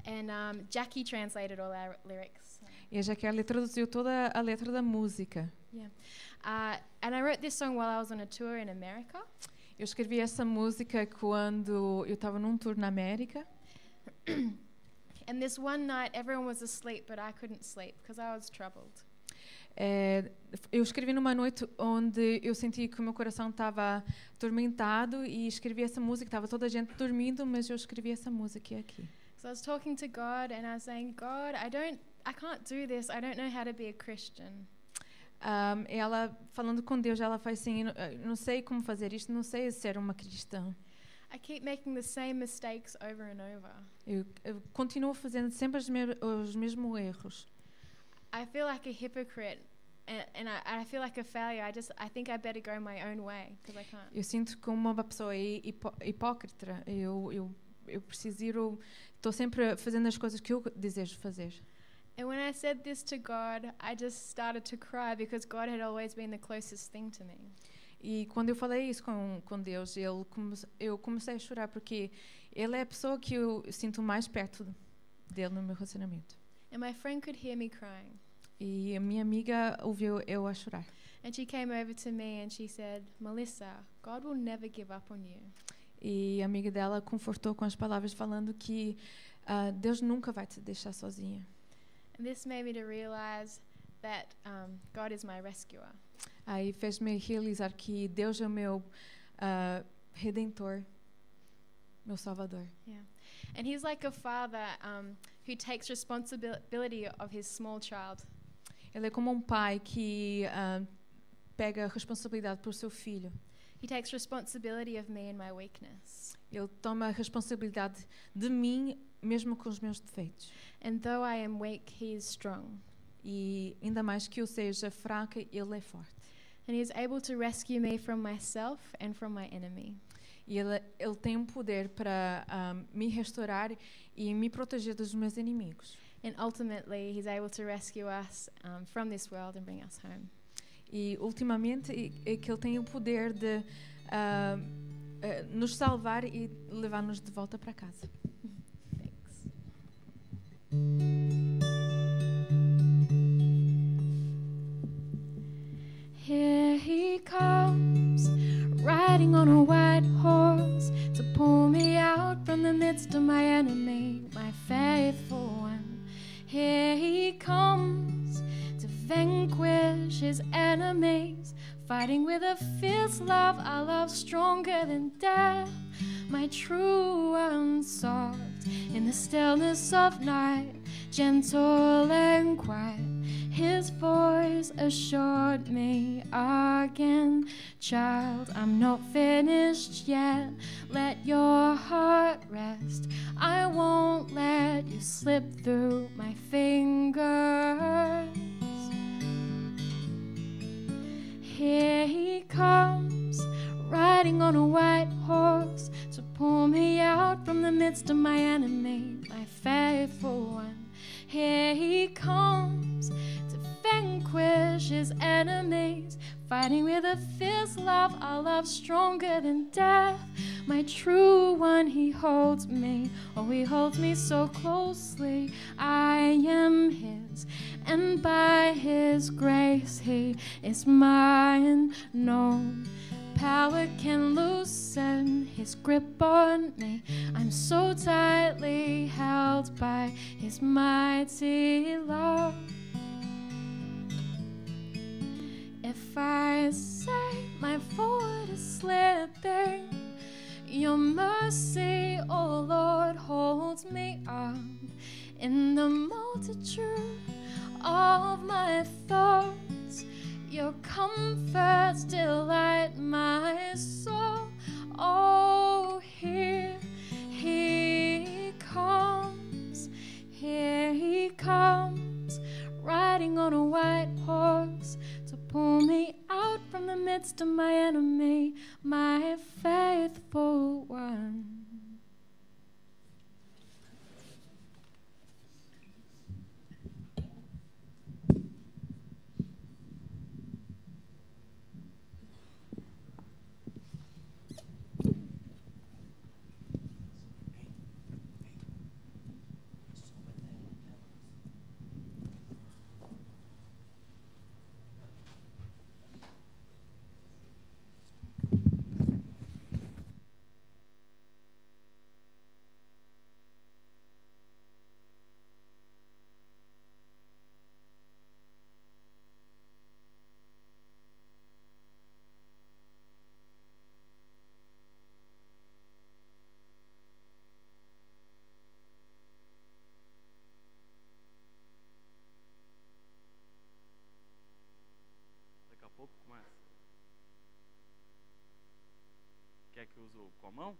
And Jackie translated all our lyrics. E a Jackie traduziu toda a letra da música. Yeah. And I wrote this song while I was on a tour in America. Eu escrevi essa música quando eu estava num tour na América. And this one night everyone was asleep, but I couldn't sleep because I was troubled. Eu escrevi numa noite onde eu senti que o meu coração estava atormentado e escrevi essa música. Estava toda a gente dormindo, mas eu escrevi essa música aqui. So I was talking to God and I was saying, God, I can't do this. I don't know how to be a Christian. Ela falando com Deus, ela faz assim, não sei como fazer isto, não sei ser uma cristã. I keep making the same mistakes over and over. Eu continuo fazendo sempre os mesmos erros. I feel like a hypocrite, and I feel like a failure. I think I better go my own way because I can't. Eu sinto como uma pessoa hipócrita. Eu preciso ir. Estou sempre fazendo as coisas que eu desejo fazer. And when I said this to God, I just started to cry because God had always been the closest thing to me. E quando eu falei isso com Deus, eu comecei a chorar porque Ele é a pessoa que eu sinto mais perto dele no meu relacionamento. And my friend could hear me crying. E a minha amiga ouviu eu a chorar. And she came over to me and she said, Melissa, God will never give up on you. E a amiga dela confortou com as palavras falando que Deus nunca vai te deixar sozinha. And this made me to realize that God is my rescuer. Aí fez-me realizar que Deus é o meu redentor, meu salvador. Yeah. And he's like a father who takes responsibility of his small child. Ele é como um pai que pega a responsabilidade por seu filho. He takes responsibility of me and my weakness. Ele toma a responsabilidade de mim mesmo com os meus defeitos. And though I am weak, he is strong. E ainda mais que eu seja fraca, ele é forte. And he is able to rescue me from myself and from my enemy. E ele tem um poder para me restaurar e me proteger dos meus inimigos. And ultimately, He's able to rescue us from this world and bring us home. E ultimamente é que Ele tem o poder de nos salvar e levar-nos de volta para casa. Thanks. Here He comes, riding on a white horse, to pull me out from the midst of my enemy, my faithful one. Here He comes to vanquish His enemies, fighting with a fierce love, a love stronger than death. My true one soft in the stillness of night, gentle and quiet. His voice assured me again, child, I'm not finished yet. Let your heart rest. I won't let you slip through my fingers. Here He comes, riding on a white horse, to pull me out from the midst of my enemy, my faithful one. Here He comes to vanquish His enemies, fighting with a fierce love, a love stronger than death. My true one, He holds me, oh, He holds me so closely. I am His, and by His grace He is mine. No power can loosen His grip on me. I'm so tightly held by His mighty love. If I say my foot is slipping, your mercy, oh Lord, holds me up. In the multitude of my thoughts, your comfort still light my soul. Oh, here He comes, here He comes, riding on a white horse, to pull me out from the midst of my enemy, my faithful one. Quer que eu use com a mão?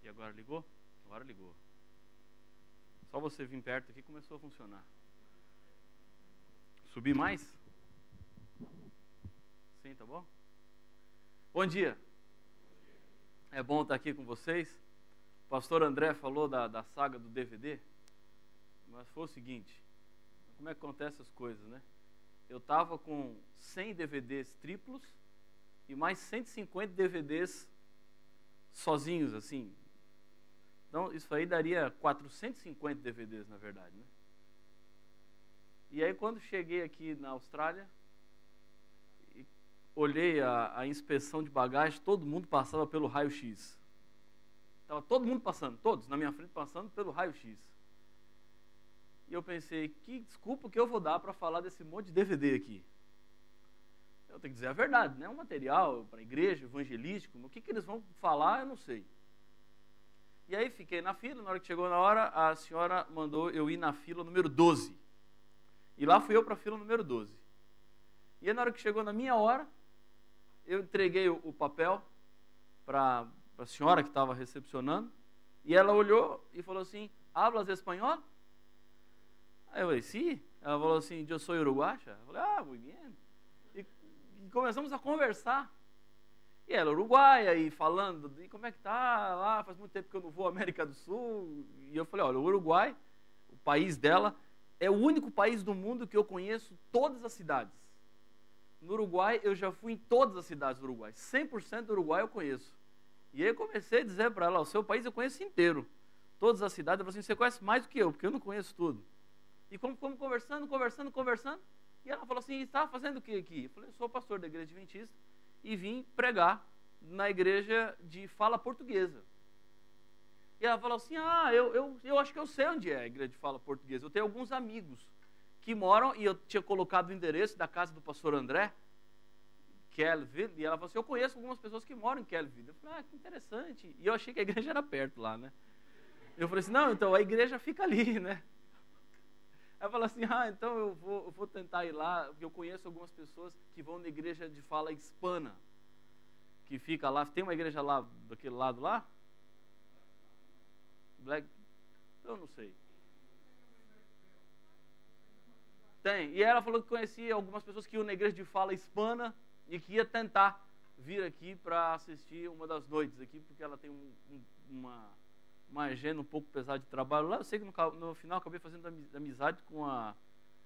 E agora ligou? Agora ligou. Só você vir perto aqui começou a funcionar. Subir mais? Sim, tá bom? Bom dia. É bom estar aqui com vocês. O pastor André falou da saga do DVD. Mas foi o seguinte, como é que acontecem as coisas, né? Eu estava com 100 DVDs triplos e mais 150 DVDs sozinhos, assim. Então, isso aí daria 450 DVDs, na verdade, né? E aí, quando cheguei aqui na Austrália, olhei a inspeção de bagagem, todo mundo passava pelo raio-x. Estava todo mundo passando, todos na minha frente passando pelo raio-x. E eu pensei, que desculpa que eu vou dar para falar desse monte de DVD aqui? Eu tenho que dizer a verdade, né? Um material para a igreja, evangelístico, o que eles vão falar, eu não sei. E aí fiquei na fila, na hora que chegou na hora, a senhora mandou eu ir na fila número 12. E lá fui eu para a fila número 12. E aí na hora que chegou na minha hora, eu entreguei o papel para a senhora que estava recepcionando, e ela olhou e falou assim, hablas espanhol? Aí eu falei, sim. Ela falou assim, eu sou uruguaia. Eu falei, muito bem. E começamos a conversar. que ela é uruguaia, e falando, e como é que tá lá, faz muito tempo que eu não vou à América do Sul. E eu falei, olha, o Uruguai, o país dela, é o único país do mundo que eu conheço todas as cidades. No Uruguai, eu já fui em todas as cidades do Uruguai. 100% do Uruguai eu conheço. E aí eu comecei a dizer para ela, o seu país eu conheço inteiro. Todas as cidades. Ela falou assim, você conhece mais do que eu, porque eu não conheço tudo. E como conversando, e ela falou assim, está fazendo o que aqui? Eu falei, eu sou pastor da igreja adventista e vim pregar na igreja de fala portuguesa. E ela falou assim, eu acho que eu sei onde é a igreja de fala portuguesa. Eu tenho alguns amigos que moram, e eu tinha colocado o endereço da casa do pastor André, Kelville, e ela falou assim, eu conheço algumas pessoas que moram em Kelville. Eu falei, que interessante. E eu achei que a igreja era perto lá, né? Eu falei assim, não, então a igreja fica ali, né? Ela falou assim, então eu vou tentar ir lá, porque eu conheço algumas pessoas que vão na igreja de fala hispana, que fica lá, tem uma igreja lá, daquele lado lá? Eu não sei. Tem. E ela falou que conhecia algumas pessoas que iam na igreja de fala hispana e que ia tentar vir aqui para assistir uma das noites aqui, porque ela tem uma agenda um pouco pesada de trabalho lá. Eu sei que no final acabei fazendo amizade com a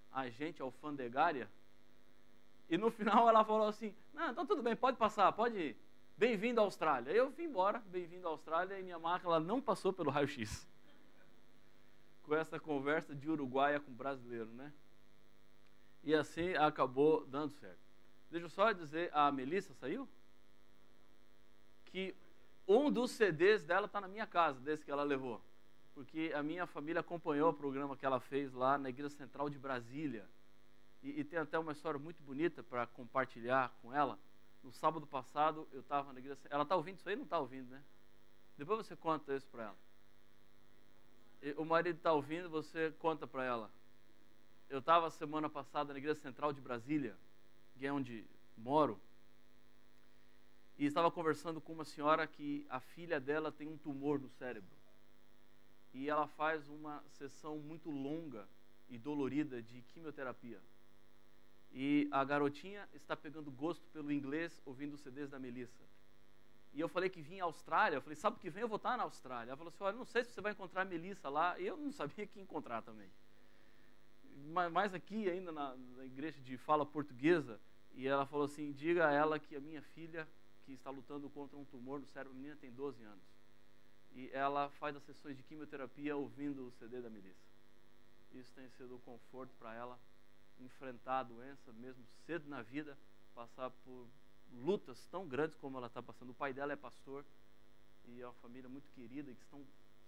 agente alfandegária. E no final ela falou assim, não, então tudo bem, pode passar, pode ir. Bem-vindo à Austrália. Eu vim embora, bem-vindo à Austrália, e minha marca ela não passou pelo raio-x. Com essa conversa de uruguaia com brasileiro, né? E assim acabou dando certo. Deixa eu só dizer, a Melissa saiu? Que um dos CDs dela está na minha casa, desse que ela levou. Porque a minha família acompanhou o programa que ela fez lá na Igreja Central de Brasília. E tem até uma história muito bonita para compartilhar com ela. No sábado passado, eu estava na igreja... Ela está ouvindo isso aí? Não está ouvindo, né? Depois você conta isso para ela. O marido está ouvindo, você conta para ela. Eu estava semana passada na Igreja Central de Brasília, que é onde moro, e estava conversando com uma senhora que a filha dela tem um tumor no cérebro. E ela faz uma sessão muito longa e dolorida de quimioterapia. E a garotinha está pegando gosto pelo inglês, ouvindo os CDs da Melissa. E eu falei que vinha à Austrália. Eu falei, sabe que vem, eu vou estar na Austrália. Ela falou assim, olha, não sei se você vai encontrar a Melissa lá. E eu não sabia que encontrar também. Mas aqui ainda na igreja de fala portuguesa, e ela falou assim, diga a ela que a minha filha, que está lutando contra um tumor no cérebro, a menina tem 12 anos. E ela faz as sessões de quimioterapia ouvindo o CD da Melissa. Isso tem sido um conforto para ela, enfrentar a doença mesmo cedo na vida, passar por lutas tão grandes como ela está passando. O pai dela é pastor e é uma família muito querida e que estão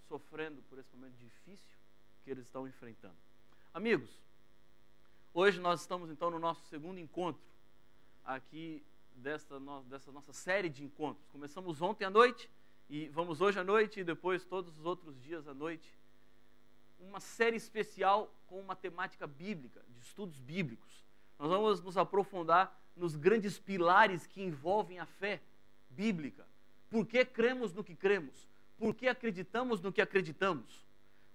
sofrendo por esse momento difícil que eles estão enfrentando. Amigos, hoje nós estamos então no nosso segundo encontro aqui dessa nossa série de encontros. Começamos ontem à noite e vamos hoje à noite e depois todos os outros dias à noite. Uma série especial com uma temática bíblica, de estudos bíblicos. Nós vamos nos aprofundar nos grandes pilares que envolvem a fé bíblica. Por que cremos no que cremos? Por que acreditamos no que acreditamos?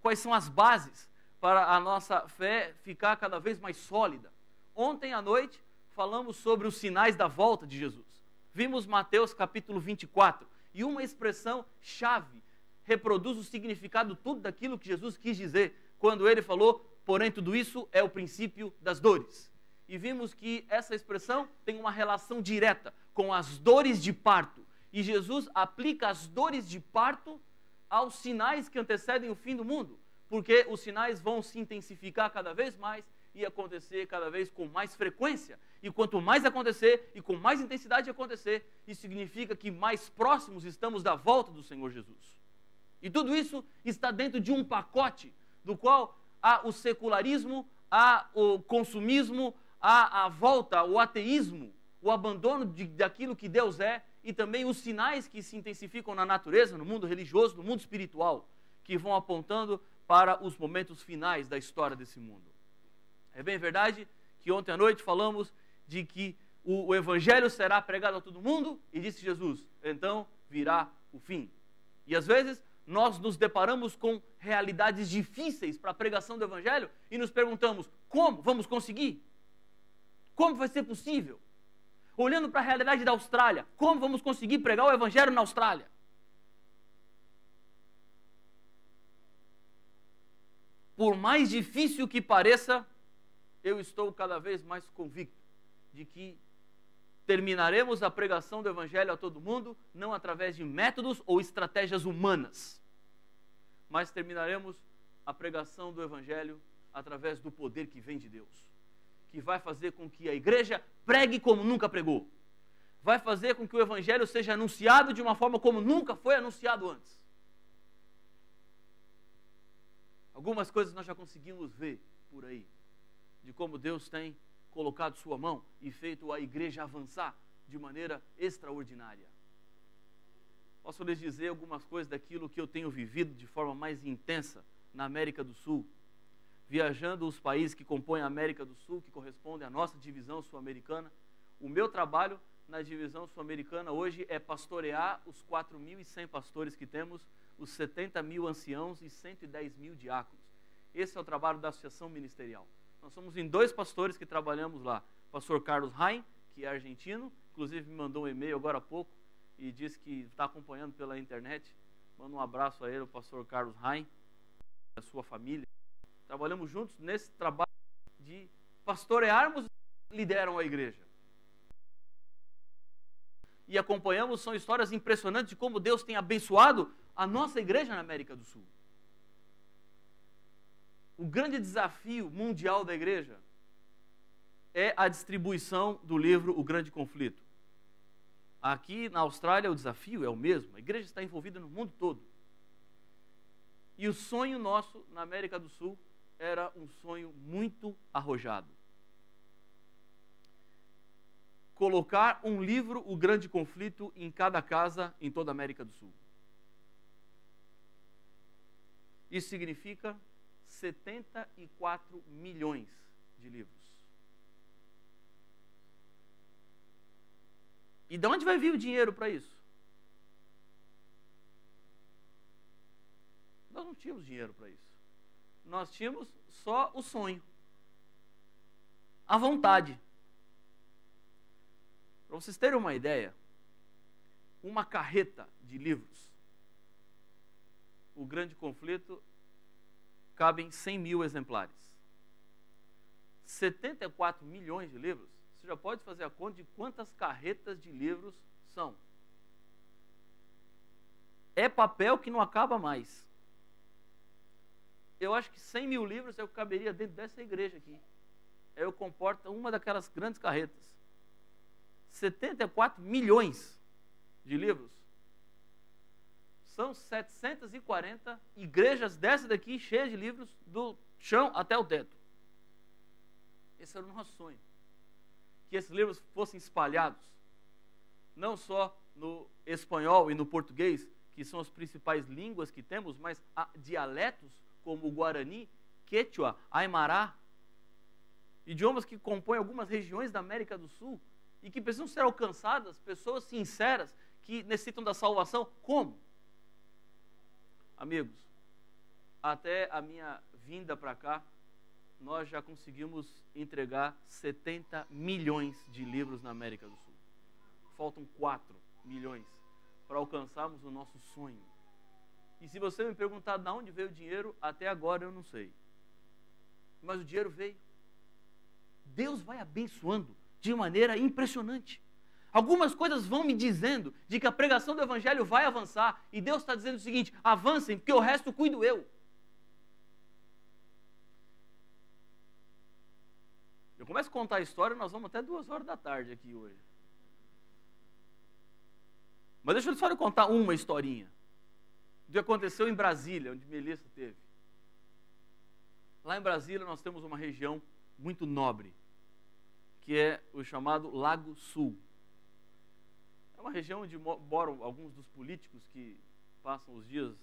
Quais são as bases para a nossa fé ficar cada vez mais sólida? Ontem à noite falamos sobre os sinais da volta de Jesus. Vimos Mateus capítulo 24 e uma expressão chave reproduz o significado tudo daquilo que Jesus quis dizer quando ele falou, porém tudo isso é o princípio das dores. E vimos que essa expressão tem uma relação direta com as dores de parto. E Jesus aplica as dores de parto aos sinais que antecedem o fim do mundo, porque os sinais vão se intensificar cada vez mais e acontecer cada vez com mais frequência. E quanto mais acontecer e com mais intensidade acontecer, isso significa que mais próximos estamos da volta do Senhor Jesus. E tudo isso está dentro de um pacote do qual há o secularismo, há o consumismo, há a volta, o ateísmo, o abandono daquilo que Deus é e também os sinais que se intensificam na natureza, no mundo religioso, no mundo espiritual, que vão apontando para os momentos finais da história desse mundo. É bem verdade que ontem à noite falamos de que o evangelho será pregado a todo mundo e disse Jesus, então virá o fim. E às vezes nós nos deparamos com realidades difíceis para a pregação do evangelho e nos perguntamos, como vamos conseguir? Como vai ser possível? olhando para a realidade da Austrália. Como vamos conseguir pregar o evangelho na Austrália? Por mais difícil que pareça, eu estou cada vez mais convicto de que terminaremos a pregação do evangelho a todo mundo, não através de métodos ou estratégias humanas, mas terminaremos a pregação do evangelho através do poder que vem de Deus, que vai fazer com que a igreja pregue como nunca pregou, vai fazer com que o evangelho seja anunciado de uma forma como nunca foi anunciado antes. Algumas coisas nós já conseguimos ver por aí, de como Deus tem colocado sua mão e feito a igreja avançar de maneira extraordinária. Posso lhes dizer algumas coisas daquilo que eu tenho vivido de forma mais intensa na América do Sul, viajando os países que compõem a América do Sul, que correspondem à nossa divisão sul-americana. O meu trabalho na divisão sul-americana hoje é pastorear os 4.100 pastores que temos, os 70 mil anciãos e 110 mil diáconos. Esse é o trabalho da associação ministerial. Nós somos em 2 pastores que trabalhamos lá. O pastor Carlos Rain, que é argentino, inclusive me mandou um e-mail agora há pouco e disse que está acompanhando pela internet. Manda um abraço a ele, o pastor Carlos Rain, e a sua família. Trabalhamos juntos nesse trabalho de pastorearmos e lideram a igreja. E acompanhamos, são histórias impressionantes de como Deus tem abençoado a nossa igreja na América do Sul. O grande desafio mundial da igreja é a distribuição do livro O Grande Conflito. Aqui na Austrália o desafio é o mesmo. A igreja está envolvida no mundo todo. E o sonho nosso na América do Sul era um sonho muito arrojado. Colocar um livro, O Grande Conflito, em cada casa em toda a América do Sul. Isso significa 74 milhões de livros. E de onde vai vir o dinheiro para isso? Nós não tínhamos dinheiro para isso. Nós tínhamos só o sonho, a vontade. Para vocês terem uma ideia, uma carreta de livros, O Grande Conflito, cabem 100 mil exemplares. 74 milhões de livros, você já pode fazer a conta de quantas carretas de livros são. É papel que não acaba mais. Eu acho que 100 mil livros é o que caberia dentro dessa igreja aqui. Eu comporto uma daquelas grandes carretas. 74 milhões de livros. São 740 igrejas dessa daqui cheias de livros do chão até o teto. Esse era o nosso sonho. Que esses livros fossem espalhados, não só no espanhol e no português, que são as principais línguas que temos, mas há dialetos como o Guarani, Quechua, Aymara, idiomas que compõem algumas regiões da América do Sul e que precisam ser alcançadas, pessoas sinceras que necessitam da salvação. Como? Amigos, até a minha vinda para cá, nós já conseguimos entregar 70 milhões de livros na América do Sul. Faltam 4 milhões para alcançarmos o nosso sonho. E se você me perguntar de onde veio o dinheiro, até agora eu não sei. Mas o dinheiro veio. Deus vai abençoando de maneira impressionante. Algumas coisas vão me dizendo de que a pregação do evangelho vai avançar. E Deus está dizendo o seguinte: avancem, porque o resto cuido eu. Eu começo a contar a história, nós vamos até 2 horas da tarde aqui hoje. Mas deixa eu só contar uma historinha do que aconteceu em Brasília, onde Melissa esteve. Lá em Brasília nós temos uma região muito nobre, que é o chamado Lago Sul. É uma região onde moram alguns dos políticos que passam os dias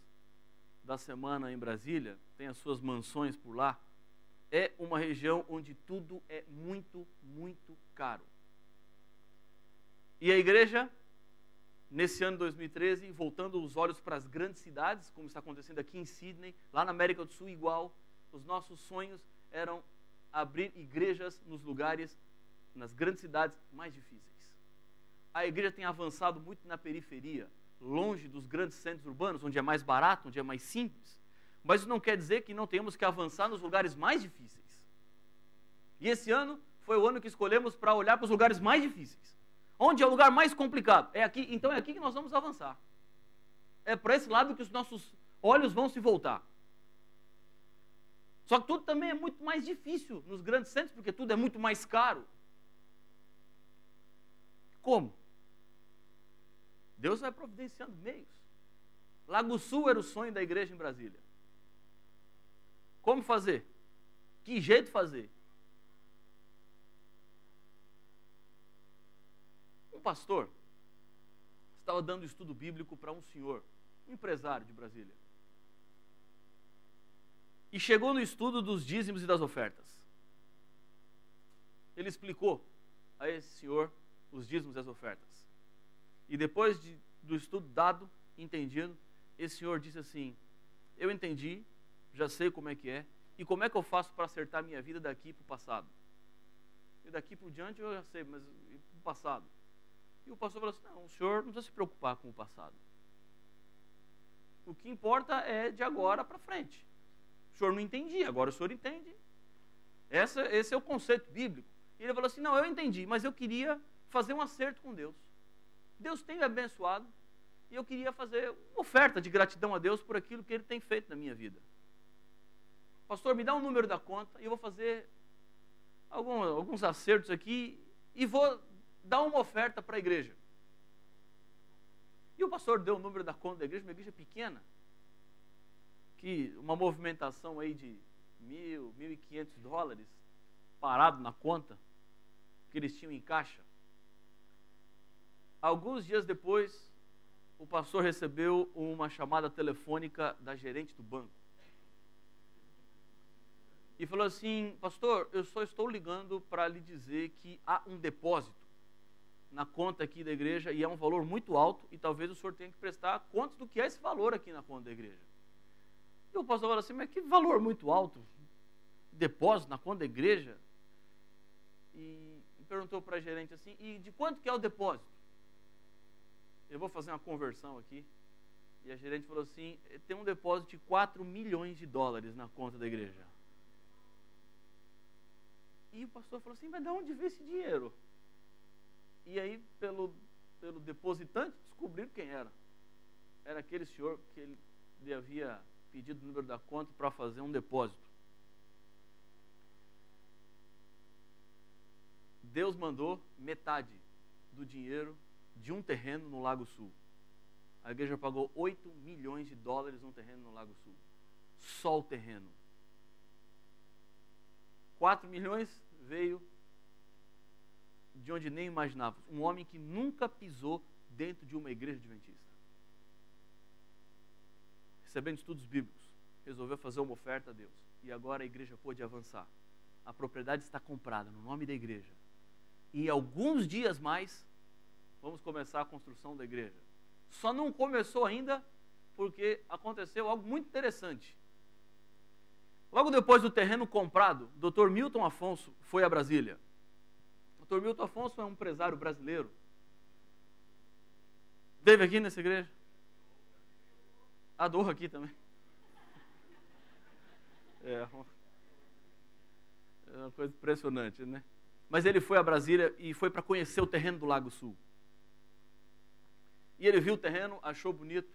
da semana em Brasília, tem as suas mansões por lá. É uma região onde tudo é muito, muito caro. E a igreja, nesse ano de 2013, voltando os olhos para as grandes cidades, como está acontecendo aqui em Sydney, lá na América do Sul igual, os nossos sonhos eram abrir igrejas nos lugares, nas grandes cidades mais difíceis. a igreja tem avançado muito na periferia, longe dos grandes centros urbanos, onde é mais barato, onde é mais simples. Mas isso não quer dizer que não tenhamos que avançar nos lugares mais difíceis. E esse ano foi o ano que escolhemos para olhar para os lugares mais difíceis. Onde é o lugar mais complicado? É aqui, então é aqui que nós vamos avançar. É para esse lado que os nossos olhos vão se voltar. Só que tudo também é muito mais difícil nos grandes centros, porque tudo é muito mais caro. Como? Deus vai providenciando meios. Lago Sul era o sonho da igreja em Brasília. Como fazer? Que jeito fazer? Um pastor estava dando estudo bíblico para um senhor, um empresário de Brasília. E chegou no estudo dos dízimos e das ofertas. Ele explicou a esse senhor os dízimos e as ofertas. E depois do estudo dado, entendido, esse senhor disse assim: eu entendi, já sei como é que é, e como é que eu faço para acertar minha vida daqui para o passado? E daqui por diante eu já sei, mas para o passado? E o pastor falou assim: não, o senhor não precisa se preocupar com o passado. O que importa é de agora para frente. O senhor não entendia, agora o senhor entende. Esse é o conceito bíblico. E ele falou assim: não, eu entendi, mas eu queria fazer um acerto com Deus. Deus tem me abençoado e eu queria fazer uma oferta de gratidão a Deus por aquilo que Ele tem feito na minha vida. Pastor, me dá um número da conta e eu vou fazer alguns acertos aqui e vou dar uma oferta para a igreja. E o pastor deu o número da conta da igreja, uma igreja pequena, que uma movimentação aí de $1.500 parado na conta que eles tinham em caixa. Alguns dias depois, o pastor recebeu uma chamada telefônica da gerente do banco. E falou assim: pastor, eu só estou ligando para lhe dizer que há um depósito na conta aqui da igreja e é um valor muito alto e talvez o senhor tenha que prestar contas do que é esse valor aqui na conta da igreja. E o pastor falou assim: mas que valor muito alto? Depósito na conta da igreja? E perguntou para a gerente assim: e de quanto que é o depósito? Eu vou fazer uma conversão aqui. E a gerente falou assim: tem um depósito de $4 milhões na conta da igreja. E o pastor falou assim: mas de onde veio esse dinheiro? E aí, pelo depositante, descobriram quem era. Era aquele senhor que ele havia pedido o número da conta para fazer um depósito. Deus mandou metade do dinheiro de um terreno no Lago Sul. A igreja pagou $8 milhões num terreno no Lago Sul. Só o terreno. 4 milhões veio de onde nem imaginávamos. Um homem que nunca pisou dentro de uma igreja adventista. Recebendo estudos bíblicos, resolveu fazer uma oferta a Deus. E agora a igreja pôde avançar. A propriedade está comprada no nome da igreja. E alguns dias mais, vamos começar a construção da igreja. Só não começou ainda porque aconteceu algo muito interessante. Logo depois do terreno comprado, o Dr. Milton Afonso foi a Brasília. O Dr. Milton Afonso é um empresário brasileiro. Esteve aqui nessa igreja? Adoro aqui também. É uma coisa impressionante, né? Mas ele foi a Brasília e foi para conhecer o terreno do Lago Sul. E ele viu o terreno, achou bonito.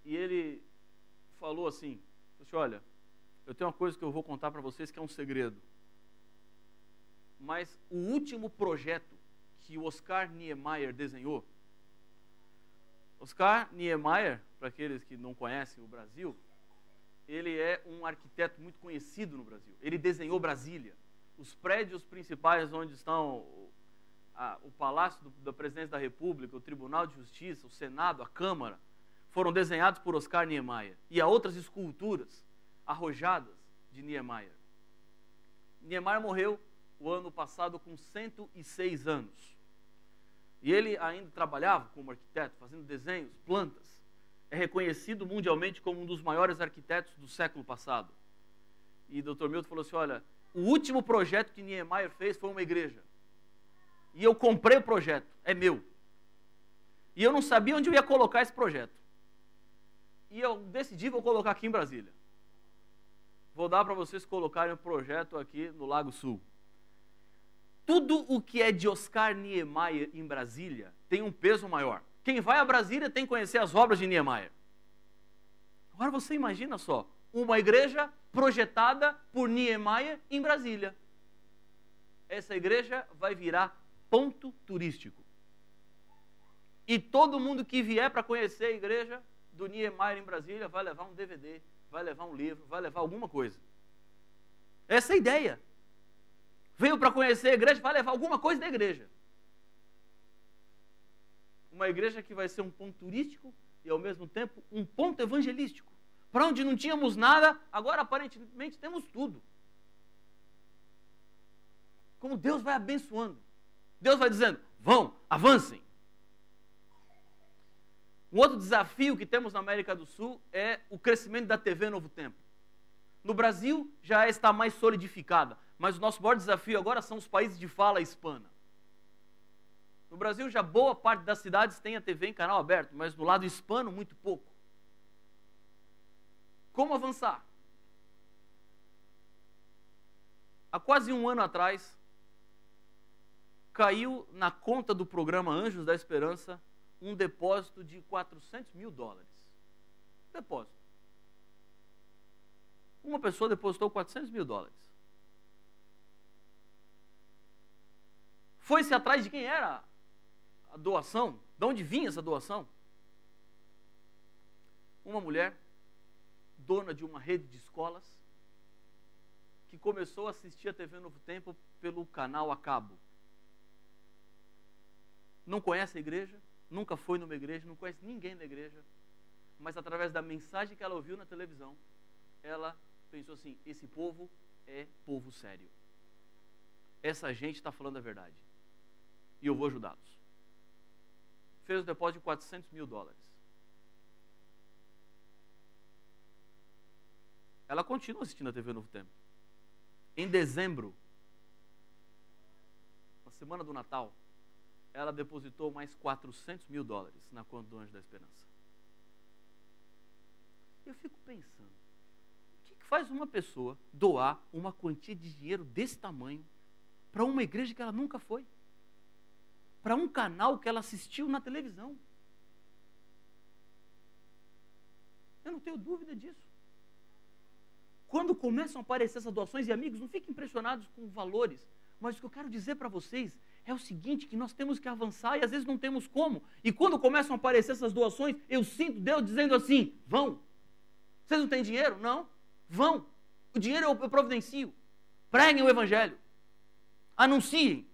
E ele falou assim: olha, eu tenho uma coisa que eu vou contar para vocês que é um segredo. Mas o último projeto que o Oscar Niemeyer desenhou, Oscar Niemeyer, para aqueles que não conhecem o Brasil, ele é um arquiteto muito conhecido no Brasil. Ele desenhou Brasília. Os prédios principais onde estão o Palácio da Presidência da República, o Tribunal de Justiça, o Senado, a Câmara, foram desenhados por Oscar Niemeyer. E há outras esculturas arrojadas de Niemeyer. Niemeyer morreu o ano passado com 106 anos. E ele ainda trabalhava como arquiteto, fazendo desenhos, plantas. É reconhecido mundialmente como um dos maiores arquitetos do século passado. E o Dr. Milton falou assim: olha, o último projeto que Niemeyer fez foi uma igreja. E eu comprei o projeto, é meu. E eu não sabia onde eu ia colocar esse projeto. E eu decidi, vou colocar aqui em Brasília. Vou dar para vocês colocarem o projeto aqui no Lago Sul. Tudo o que é de Oscar Niemeyer em Brasília tem um peso maior. Quem vai a Brasília tem que conhecer as obras de Niemeyer. Agora você imagina só, uma igreja projetada por Niemeyer em Brasília. Essa igreja vai virar ponto turístico. E todo mundo que vier para conhecer a igreja do Niemeyer em Brasília vai levar um DVD, vai levar um livro, vai levar alguma coisa. Essa é a ideia. Veio para conhecer a igreja, vai levar alguma coisa da igreja. Uma igreja que vai ser um ponto turístico e, ao mesmo tempo, um ponto evangelístico. Para onde não tínhamos nada, agora aparentemente temos tudo. Como Deus vai abençoando. Deus vai dizendo, vão, avancem. Um outro desafio que temos na América do Sul é o crescimento da TV Novo Tempo. No Brasil já está mais solidificada, mas o nosso maior desafio agora são os países de fala hispana. No Brasil já boa parte das cidades tem a TV em canal aberto, mas no lado hispano muito pouco. Como avançar? Há quase um ano atrás, caiu na conta do programa Anjos da Esperança um depósito de $400 mil. Depósito. Uma pessoa depositou $400 mil. Foi-se atrás de quem era a doação, de onde vinha essa doação. Uma mulher, dona de uma rede de escolas, que começou a assistir a TV Novo Tempo pelo canal a cabo. Não conhece a igreja, nunca foi numa igreja, não conhece ninguém da igreja, mas através da mensagem que ela ouviu na televisão, ela pensou assim, esse povo é povo sério. Essa gente está falando a verdade. E eu vou ajudá-los. Fez o depósito de $400 mil. Ela continua assistindo a TV Novo Tempo. Em dezembro, na semana do Natal, ela depositou mais $400 mil na conta do Anjo da Esperança. Eu fico pensando, o que faz uma pessoa doar uma quantia de dinheiro desse tamanho para uma igreja que ela nunca foi? Para um canal que ela assistiu na televisão? Eu não tenho dúvida disso. Quando começam a aparecer essas doações, e amigos, não fiquem impressionados com valores, mas o que eu quero dizer para vocês é o seguinte, que nós temos que avançar e às vezes não temos como. E quando começam a aparecer essas doações, eu sinto Deus dizendo assim, vão. Vocês não têm dinheiro? Não. Vão. O dinheiro eu providencio. Preguem o evangelho. Anunciem.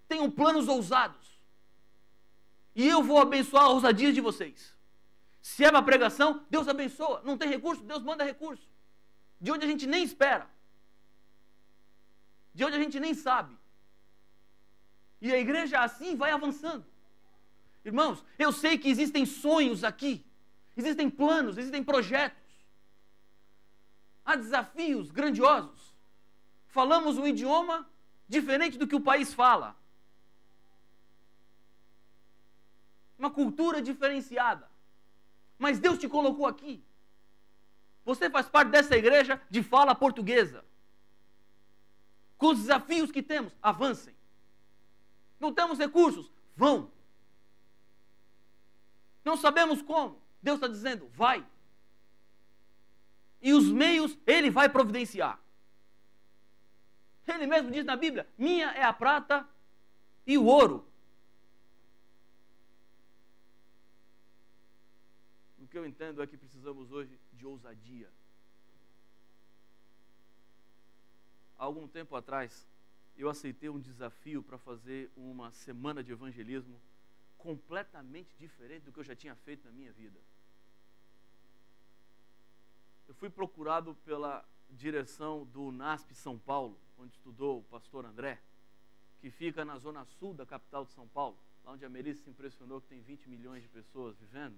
Tenham planos ousados. E eu vou abençoar a ousadia de vocês. Se é para pregação, Deus abençoa. Não tem recurso? Deus manda recurso. De onde a gente nem espera. De onde a gente nem sabe. E a igreja assim vai avançando. Irmãos, eu sei que existem sonhos aqui. Existem planos, existem projetos. Há desafios grandiosos. Falamos um idioma diferente do que o país fala. Uma cultura diferenciada. Mas Deus te colocou aqui. Você faz parte dessa igreja de fala portuguesa. Com os desafios que temos, avancem. Não temos recursos, vão. Não sabemos como, Deus está dizendo, vai. E os meios, Ele vai providenciar. Ele mesmo diz na Bíblia, minha é a prata e o ouro. O que eu entendo é que precisamos hoje de ousadia. Há algum tempo atrás, eu aceitei um desafio para fazer uma semana de evangelismo completamente diferente do que eu já tinha feito na minha vida. Eu fui procurado pela direção do UNASP São Paulo, onde estudou o pastor André, que fica na zona sul da capital de São Paulo, lá onde a Melissa se impressionou que tem 20 milhões de pessoas vivendo.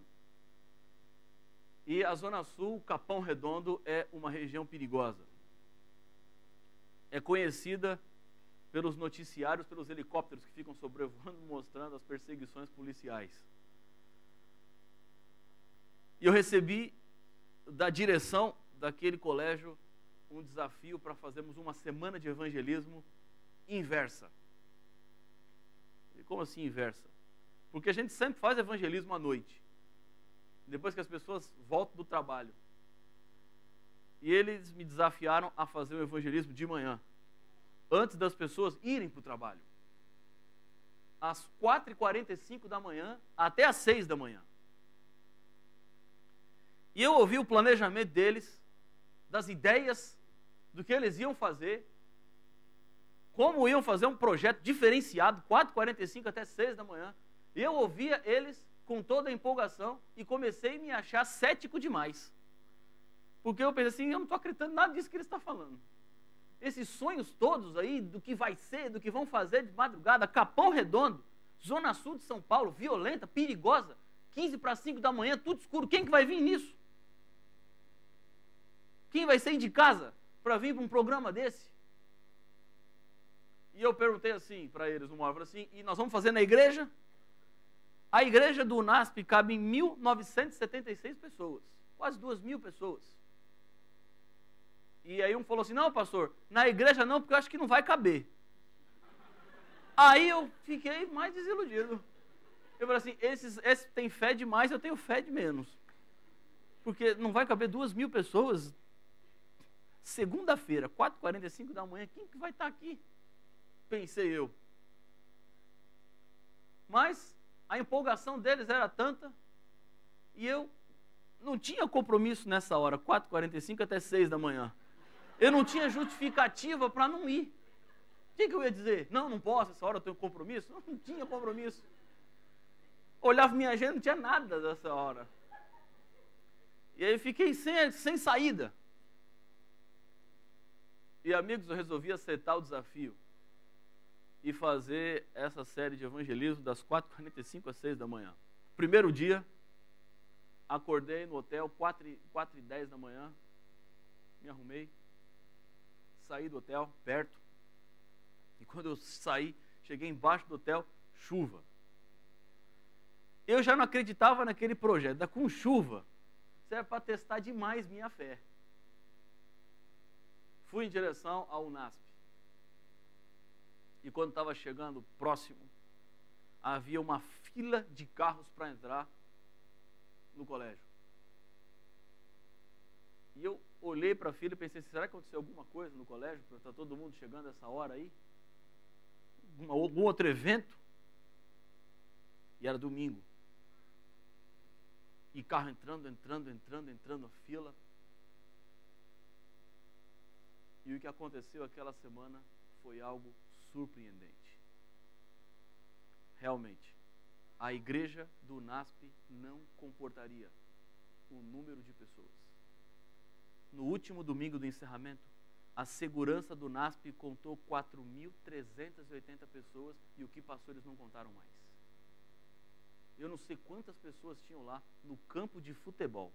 E a zona sul, Capão Redondo, é uma região perigosa. É conhecida pelos noticiários, pelos helicópteros que ficam sobrevoando, mostrando as perseguições policiais. E eu recebi da direção daquele colégio um desafio para fazermos uma semana de evangelismo inversa. E como assim inversa? Porque a gente sempre faz evangelismo à noite, depois que as pessoas voltam do trabalho. E eles me desafiaram a fazer o evangelismo de manhã, antes das pessoas irem para o trabalho. Às 4h45 da manhã até às 6 da manhã. E eu ouvi o planejamento deles, das ideias, do que eles iam fazer, como iam fazer um projeto diferenciado, 4h45 até 6 da manhã. E eu ouvia eles com toda a empolgação e comecei a me achar cético demais. Porque eu pensei assim, eu não estou acreditando em nada disso que ele está falando. Esses sonhos todos aí, do que vai ser, do que vão fazer de madrugada, Capão Redondo, Zona Sul de São Paulo, violenta, perigosa, 4h45 da manhã, tudo escuro, quem que vai vir nisso? Quem vai sair de casa para vir para um programa desse? E eu perguntei assim para eles uma hora, assim, e nós vamos fazer na igreja? A igreja do UNASP cabe em 1.976 pessoas, quase 2.000 pessoas. E aí um falou assim, não, pastor, na igreja não, porque eu acho que não vai caber. Aí eu fiquei mais desiludido. Eu falei assim, esse tem fé demais, eu tenho fé de menos. Porque não vai caber 2.000 pessoas. Segunda-feira, 4h45 da manhã, quem que vai estar aqui? Pensei eu. Mas a empolgação deles era tanta, e eu não tinha compromisso nessa hora, 4h45 até 6 da manhã. Eu não tinha justificativa para não ir. O que eu ia dizer? Não, não posso, essa hora eu tenho compromisso. Não tinha compromisso. Olhava minha agenda, não tinha nada dessa hora. E aí fiquei sem saída. E amigos, eu resolvi aceitar o desafio e fazer essa série de evangelismo das 4h45 às 6 da manhã. Primeiro dia, acordei no hotel, 4h10 da manhã, me arrumei, saí do hotel, perto, e quando eu saí, cheguei embaixo do hotel, chuva. Eu já não acreditava naquele projeto, com chuva, isso era para testar demais minha fé. Fui em direção ao UNASP. E quando estava chegando próximo, havia uma fila de carros para entrar no colégio. E eu olhei para a fila e pensei, será que aconteceu alguma coisa no colégio? Está todo mundo chegando essa hora aí? Algum outro evento? E era domingo. E carro entrando a fila. E o que aconteceu aquela semana foi algo surpreendente. Realmente, a igreja do UNASP não comportaria o número de pessoas. No último domingo do encerramento, a segurança do UNASP contou 4.380 pessoas e o que passou eles não contaram mais. Eu não sei quantas pessoas tinham lá no campo de futebol.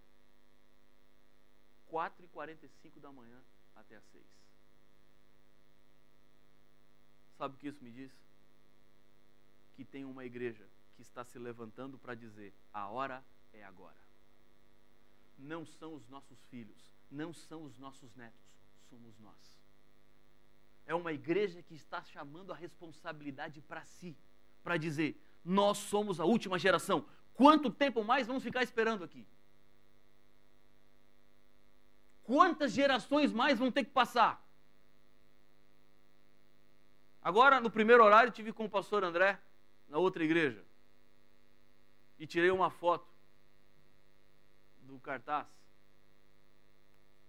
4h45 da manhã até às 6. Sabe o que isso me diz? Que tem uma igreja que está se levantando para dizer, a hora é agora. Não são os nossos filhos, não são os nossos netos, somos nós. É uma igreja que está chamando a responsabilidade para si, para dizer, nós somos a última geração. Quanto tempo mais vamos ficar esperando aqui? Quantas gerações mais vão ter que passar? Agora, no primeiro horário, estive com o pastor André, na outra igreja, e tirei uma foto do cartaz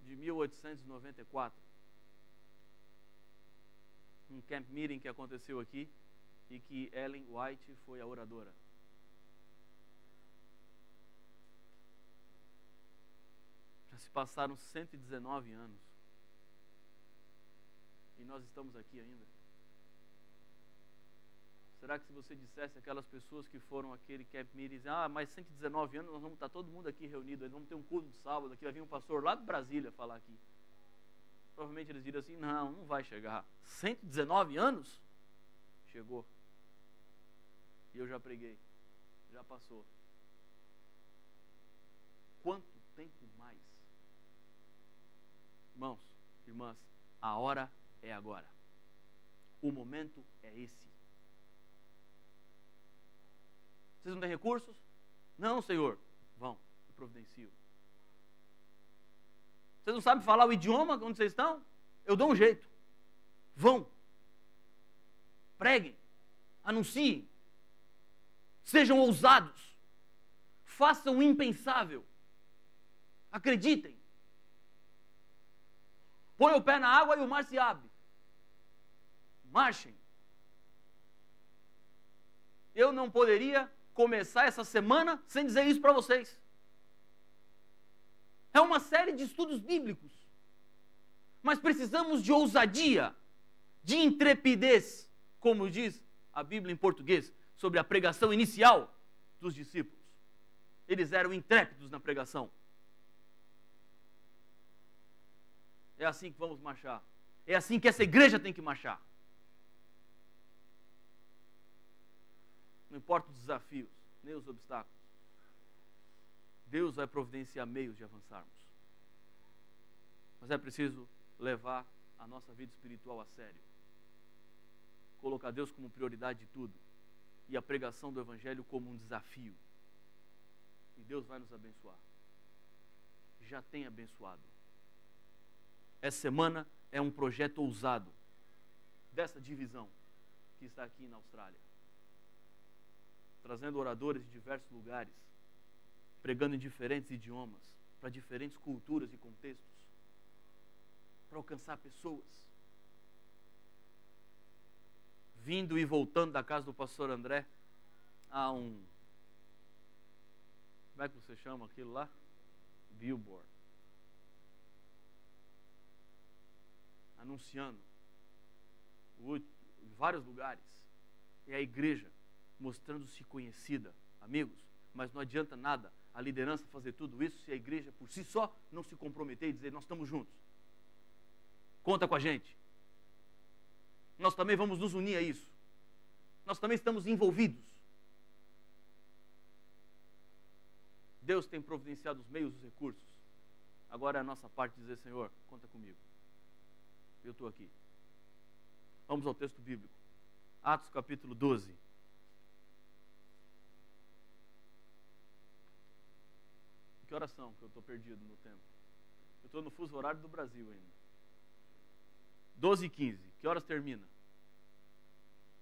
de 1894, um camp meeting que aconteceu aqui, e que Ellen White foi a oradora. Já se passaram 119 anos. E nós estamos aqui ainda. Será que se você dissesse aquelas pessoas que foram aquele camp meeting, mas 119 anos nós vamos estar todo mundo aqui reunido, nós vamos ter um culto de sábado, aqui vai vir um pastor lá de Brasília falar aqui. provavelmente eles diriam assim, não vai chegar. 119 anos? Chegou. E eu já preguei. Já passou. Quanto tempo mais? Irmãos, irmãs, a hora é agora. O momento é esse. Vocês não têm recursos? Não, Senhor. Vão, eu providencio. Vocês não sabem falar o idioma onde vocês estão? Eu dou um jeito. Vão. Preguem. Anunciem. Sejam ousados. Façam o impensável. Acreditem. Põe o pé na água e o mar se abre. Marchem. Eu não poderia começar essa semana sem dizer isso para vocês. É uma série de estudos bíblicos. Mas precisamos de ousadia, de intrepidez, como diz a Bíblia em português, sobre a pregação inicial dos discípulos. Eles eram intrépidos na pregação. É assim que vamos marchar. É assim que essa igreja tem que marchar. Não importa os desafios, nem os obstáculos. Deus vai providenciar meios de avançarmos. Mas é preciso levar a nossa vida espiritual a sério. Colocar Deus como prioridade de tudo. E a pregação do Evangelho como um desafio. E Deus vai nos abençoar. Já tem abençoado. Essa semana é um projeto ousado dessa divisão que está aqui na Austrália. Trazendo oradores de diversos lugares, pregando em diferentes idiomas, para diferentes culturas e contextos, para alcançar pessoas. Vindo e voltando da casa do pastor André, há um... Como é que você chama aquilo lá? Billboard. Anunciando em vários lugares. E a igreja mostrando-se conhecida, amigos, mas não adianta nada a liderança fazer tudo isso se a igreja por si só não se comprometer e dizer, nós estamos juntos. Conta com a gente. Nós também vamos nos unir a isso. Nós também estamos envolvidos. Deus tem providenciado os meios, os recursos. Agora é a nossa parte de dizer, Senhor, conta comigo. Eu estou aqui. Vamos ao texto bíblico. Atos capítulo 12. Que horas são que eu estou perdido no tempo? Eu estou no fuso horário do Brasil ainda. 12h15. Que horas termina?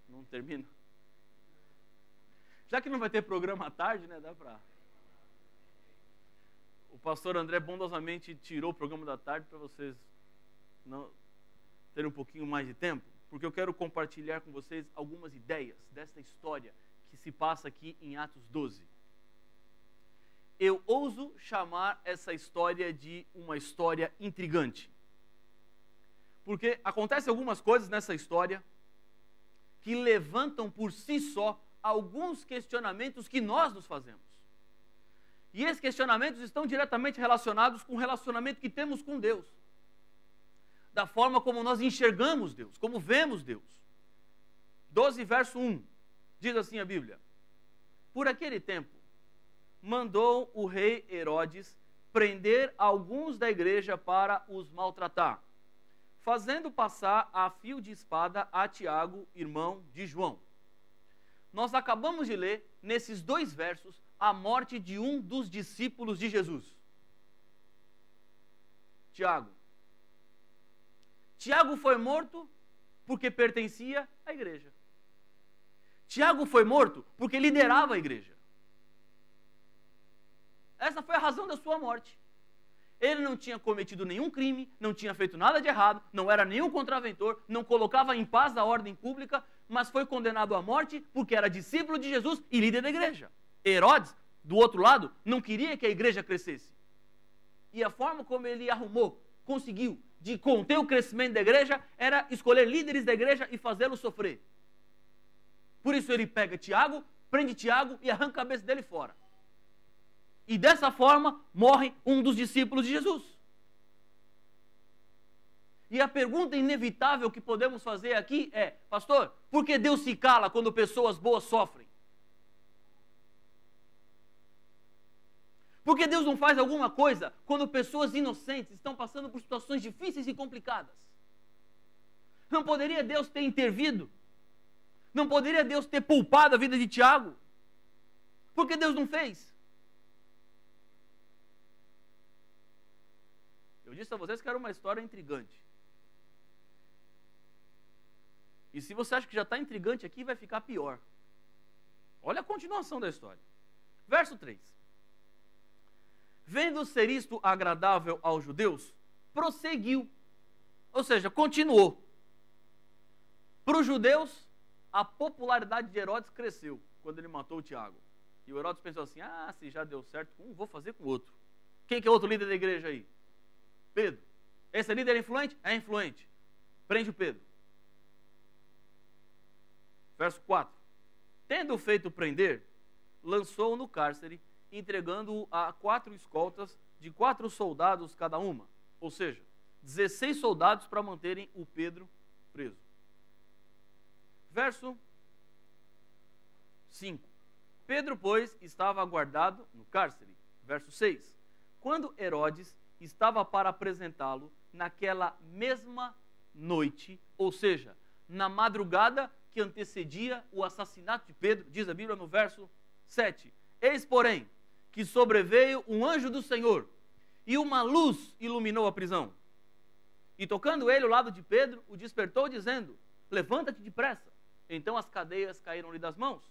Não termina? Já que não vai ter programa à tarde, né? Dá para... O pastor André bondosamente tirou o programa da tarde para vocês não terem um pouquinho mais de tempo, porque eu quero compartilhar com vocês algumas ideias desta história que se passa aqui em Atos 12. Eu ouso chamar essa história de uma história intrigante. Porque acontecem algumas coisas nessa história que levantam por si só alguns questionamentos que nós nos fazemos. E esses questionamentos estão diretamente relacionados com o relacionamento que temos com Deus. Da forma como nós enxergamos Deus, como vemos Deus. 12, verso 1, diz assim a Bíblia. Por aquele tempo, mandou o rei Herodes prender alguns da igreja para os maltratar, fazendo passar a fio de espada a Tiago, irmão de João. Nós acabamos de ler, nesses 2 versos, a morte de um dos discípulos de Jesus. Tiago. Tiago foi morto porque pertencia à igreja. Tiago foi morto porque liderava a igreja. Essa foi a razão da sua morte. Ele não tinha cometido nenhum crime, não tinha feito nada de errado, não era nenhum contraventor, não colocava em paz a ordem pública, mas foi condenado à morte porque era discípulo de Jesus e líder da igreja. Herodes, do outro lado, não queria que a igreja crescesse. E a forma como ele conseguiu de conter o crescimento da igreja era escolher líderes da igreja e fazê-los sofrer. Por isso ele pega Tiago, prende Tiago e arranca a cabeça dele fora. E dessa forma morre um dos discípulos de Jesus. E a pergunta inevitável que podemos fazer aqui é: pastor, por que Deus se cala quando pessoas boas sofrem? Por que Deus não faz alguma coisa quando pessoas inocentes estão passando por situações difíceis e complicadas? Não poderia Deus ter intervido? Não poderia Deus ter poupado a vida de Tiago? Por que Deus não fez? Eu disse a vocês que era uma história intrigante. E se você acha que já está intrigante aqui, vai ficar pior. Olha a continuação da história. Verso 3. Vendo ser isto agradável aos judeus, prosseguiu. Ou seja, continuou. Para os judeus, a popularidade de Herodes cresceu quando ele matou o Tiago. E o Herodes pensou assim: se já deu certo com um, vou fazer com o outro. Quem que é outro líder da igreja aí? Pedro. Esse líder é influente? É influente. Prende o Pedro. Verso 4. Tendo feito prender, lançou-o no cárcere, entregando-o a 4 escoltas de 4 soldados cada uma. Ou seja, 16 soldados para manterem o Pedro preso. Verso 5. Pedro, pois, estava guardado no cárcere. Verso 6. Quando Herodes estava para apresentá-lo naquela mesma noite, ou seja, na madrugada que antecedia o assassinato de Pedro, diz a Bíblia no verso 7. Eis, porém, que sobreveio um anjo do Senhor, e uma luz iluminou a prisão. E tocando ele ao lado de Pedro, o despertou, dizendo: levanta-te depressa. Então as cadeias caíram-lhe das mãos.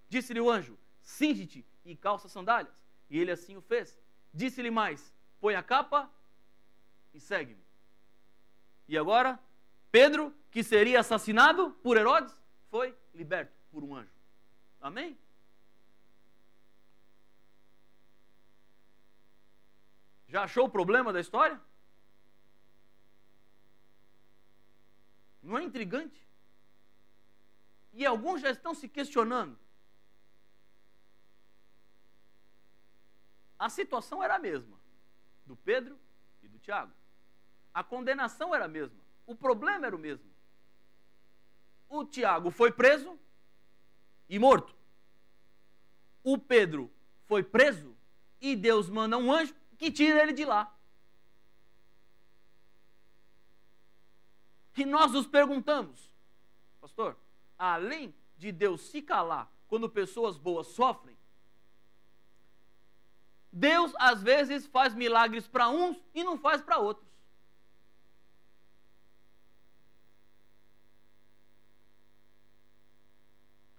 Disse-lhe o anjo: cinge-te e calça sandálias. E ele assim o fez. Disse-lhe mais: põe a capa e segue-me. E agora, Pedro, que seria assassinado por Herodes, foi liberto por um anjo. Amém? Já achou o problema da história? Não é intrigante? E alguns já estão se questionando. A situação era a mesma, do Pedro e do Tiago. A condenação era a mesma. O problema era o mesmo. O Tiago foi preso e morto. O Pedro foi preso e Deus manda um anjo que tira ele de lá. E nós nos perguntamos: pastor, além de Deus se calar quando pessoas boas sofrem, Deus às vezes faz milagres para uns e não faz para outros.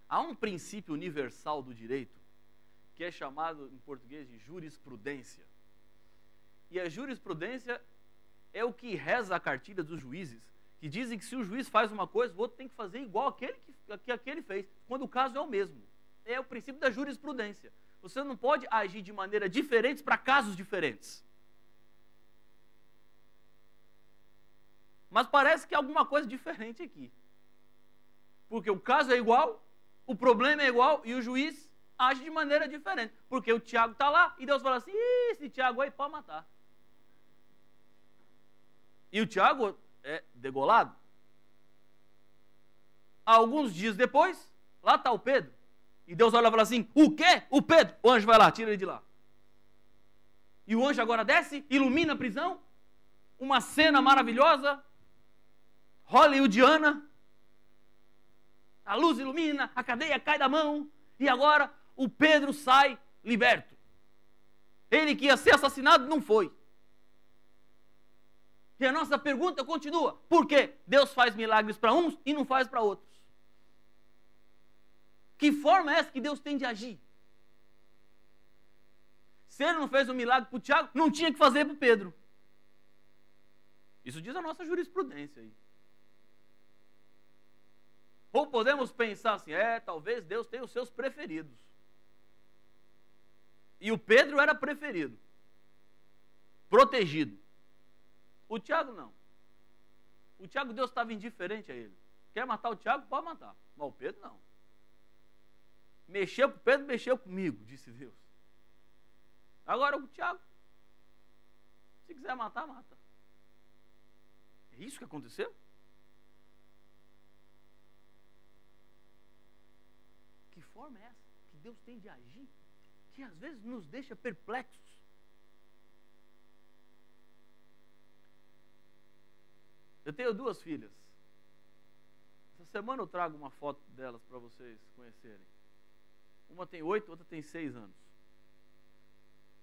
Há um princípio universal do direito que é chamado em português de jurisprudência. E a jurisprudência é o que reza a cartilha dos juízes, que dizem que se o juiz faz uma coisa, o outro tem que fazer igual aquele fez, quando o caso é o mesmo. É o princípio da jurisprudência. Você não pode agir de maneira diferente para casos diferentes. Mas parece que há alguma coisa diferente aqui. Porque o caso é igual, o problema é igual e o juiz age de maneira diferente. Porque o Tiago está lá e Deus fala assim: esse Tiago aí pode matar. E o Tiago é degolado. Alguns dias depois, lá está o Pedro. E Deus olha e fala assim: o quê? O Pedro. O anjo vai lá, tira ele de lá. E o anjo agora desce, ilumina a prisão. Uma cena maravilhosa, hollywoodiana. A luz ilumina, a cadeia cai da mão. E agora o Pedro sai liberto. Ele que ia ser assassinado não foi. E a nossa pergunta continua: por que Deus faz milagres para uns e não faz para outros? Que forma é essa que Deus tem de agir? Se ele não fez um milagre para o Tiago, não tinha que fazer para o Pedro. Isso diz a nossa jurisprudência aí. Ou podemos pensar assim: talvez Deus tenha os seus preferidos. E o Pedro era preferido, protegido. O Tiago não. O Tiago, Deus estava indiferente a ele. Quer matar o Tiago? Pode matar. Mas o Pedro não. Mexeu com o Pedro, mexeu comigo, disse Deus. Agora o Tiago, se quiser matar, mata. É isso que aconteceu? Que forma é essa que Deus tem de agir, que às vezes nos deixa perplexos? Eu tenho 2 filhas. Essa semana eu trago uma foto delas para vocês conhecerem. Uma tem 8, outra tem 6 anos.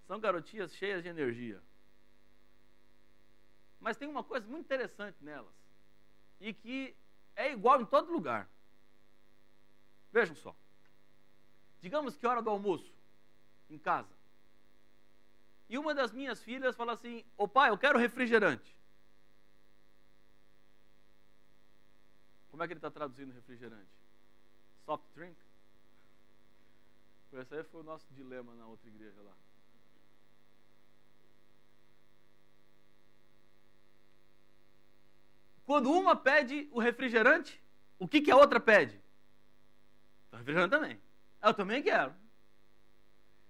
São garotinhas cheias de energia. Mas tem uma coisa muito interessante nelas, e que é igual em todo lugar. Vejam só. Digamos que é hora do almoço, em casa. E uma das minhas filhas fala assim: ô pai, eu quero refrigerante. Como é que ele está traduzindo refrigerante? Soft drink? Esse aí foi o nosso dilema na outra igreja lá. Quando uma pede o refrigerante, o que a outra pede? O refrigerante também. Eu também quero.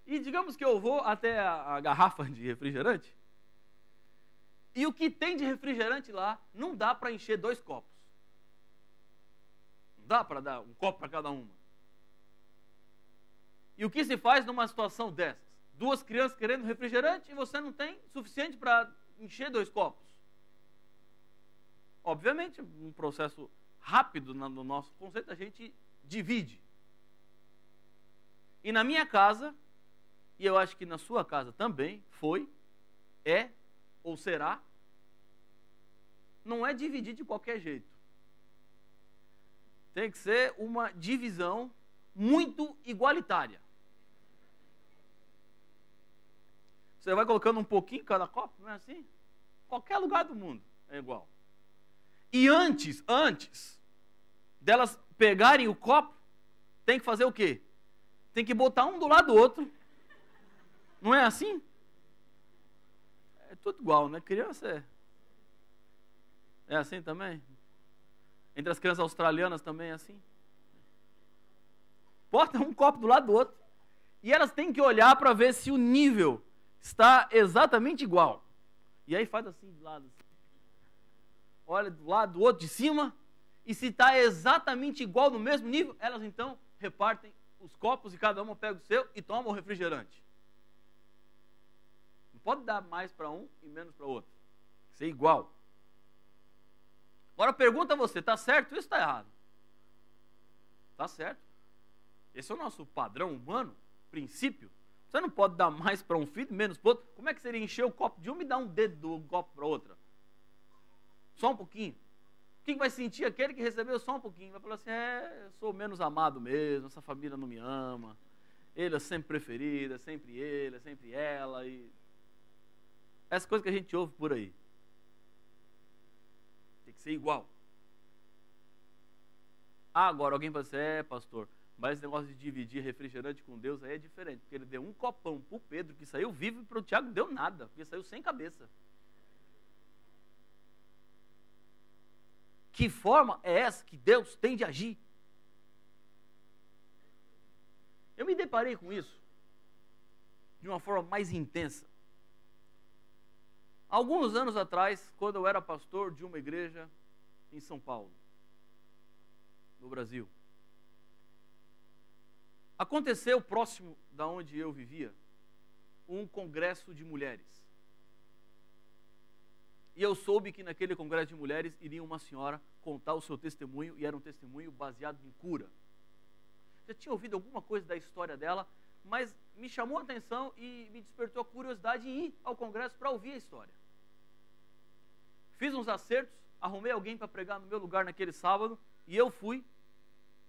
E digamos que eu vou até a garrafa de refrigerante, e o que tem de refrigerante lá não dá para encher 2 copos. Não dá para dar um copo para cada uma. E o que se faz numa situação dessas? 2 crianças querendo refrigerante e você não tem suficiente para encher 2 copos. Obviamente, um processo rápido no nosso conceito, a gente divide. E na minha casa, e eu acho que na sua casa também, foi, é ou será, não é dividir de qualquer jeito. Tem que ser uma divisão muito igualitária. Você vai colocando um pouquinho em cada copo, não é assim? Qualquer lugar do mundo é igual. E antes delas pegarem o copo, tem que fazer o quê? Tem que botar um do lado do outro. Não é assim? É tudo igual, né? Criança é assim também? Entre as crianças australianas também é assim? Bota um copo do lado do outro. E elas têm que olhar para ver se o nível está exatamente igual. E aí faz assim de lado. Olha do lado do outro de cima, e se está exatamente igual no mesmo nível, elas então repartem os copos e cada uma pega o seu e toma o refrigerante. Não pode dar mais para um e menos para o outro. Tem que ser igual. Agora pergunta a você, está certo isso ou está errado? Está certo. Esse é o nosso padrão humano, princípio. Você não pode dar mais para um filho e menos para o outro. Como é que seria encher o copo de uma e dar um dedo do copo para outra? Só um pouquinho. O que vai sentir aquele que recebeu só um pouquinho? Vai falar assim, eu sou menos amado mesmo, essa família não me ama, ele é sempre preferido, é sempre ele, é sempre ela. E essa coisa que a gente ouve por aí. Tem que ser igual. Agora alguém fala assim, pastor, mas esse negócio de dividir refrigerante com Deus aí é diferente, porque ele deu um copão para o Pedro, que saiu vivo, e para o Tiago não deu nada, porque saiu sem cabeça. Que forma é essa que Deus tem de agir? Eu me deparei com isso de uma forma mais intensa. Alguns anos atrás, quando eu era pastor de uma igreja em São Paulo, no Brasil, aconteceu próximo da onde eu vivia um congresso de mulheres. E eu soube que naquele congresso de mulheres iria uma senhora contar o seu testemunho, e era um testemunho baseado em cura. Já tinha ouvido alguma coisa da história dela, mas me chamou a atenção e me despertou a curiosidade em ir ao congresso para ouvir a história. Fiz uns acertos, arrumei alguém para pregar no meu lugar naquele sábado, e eu fui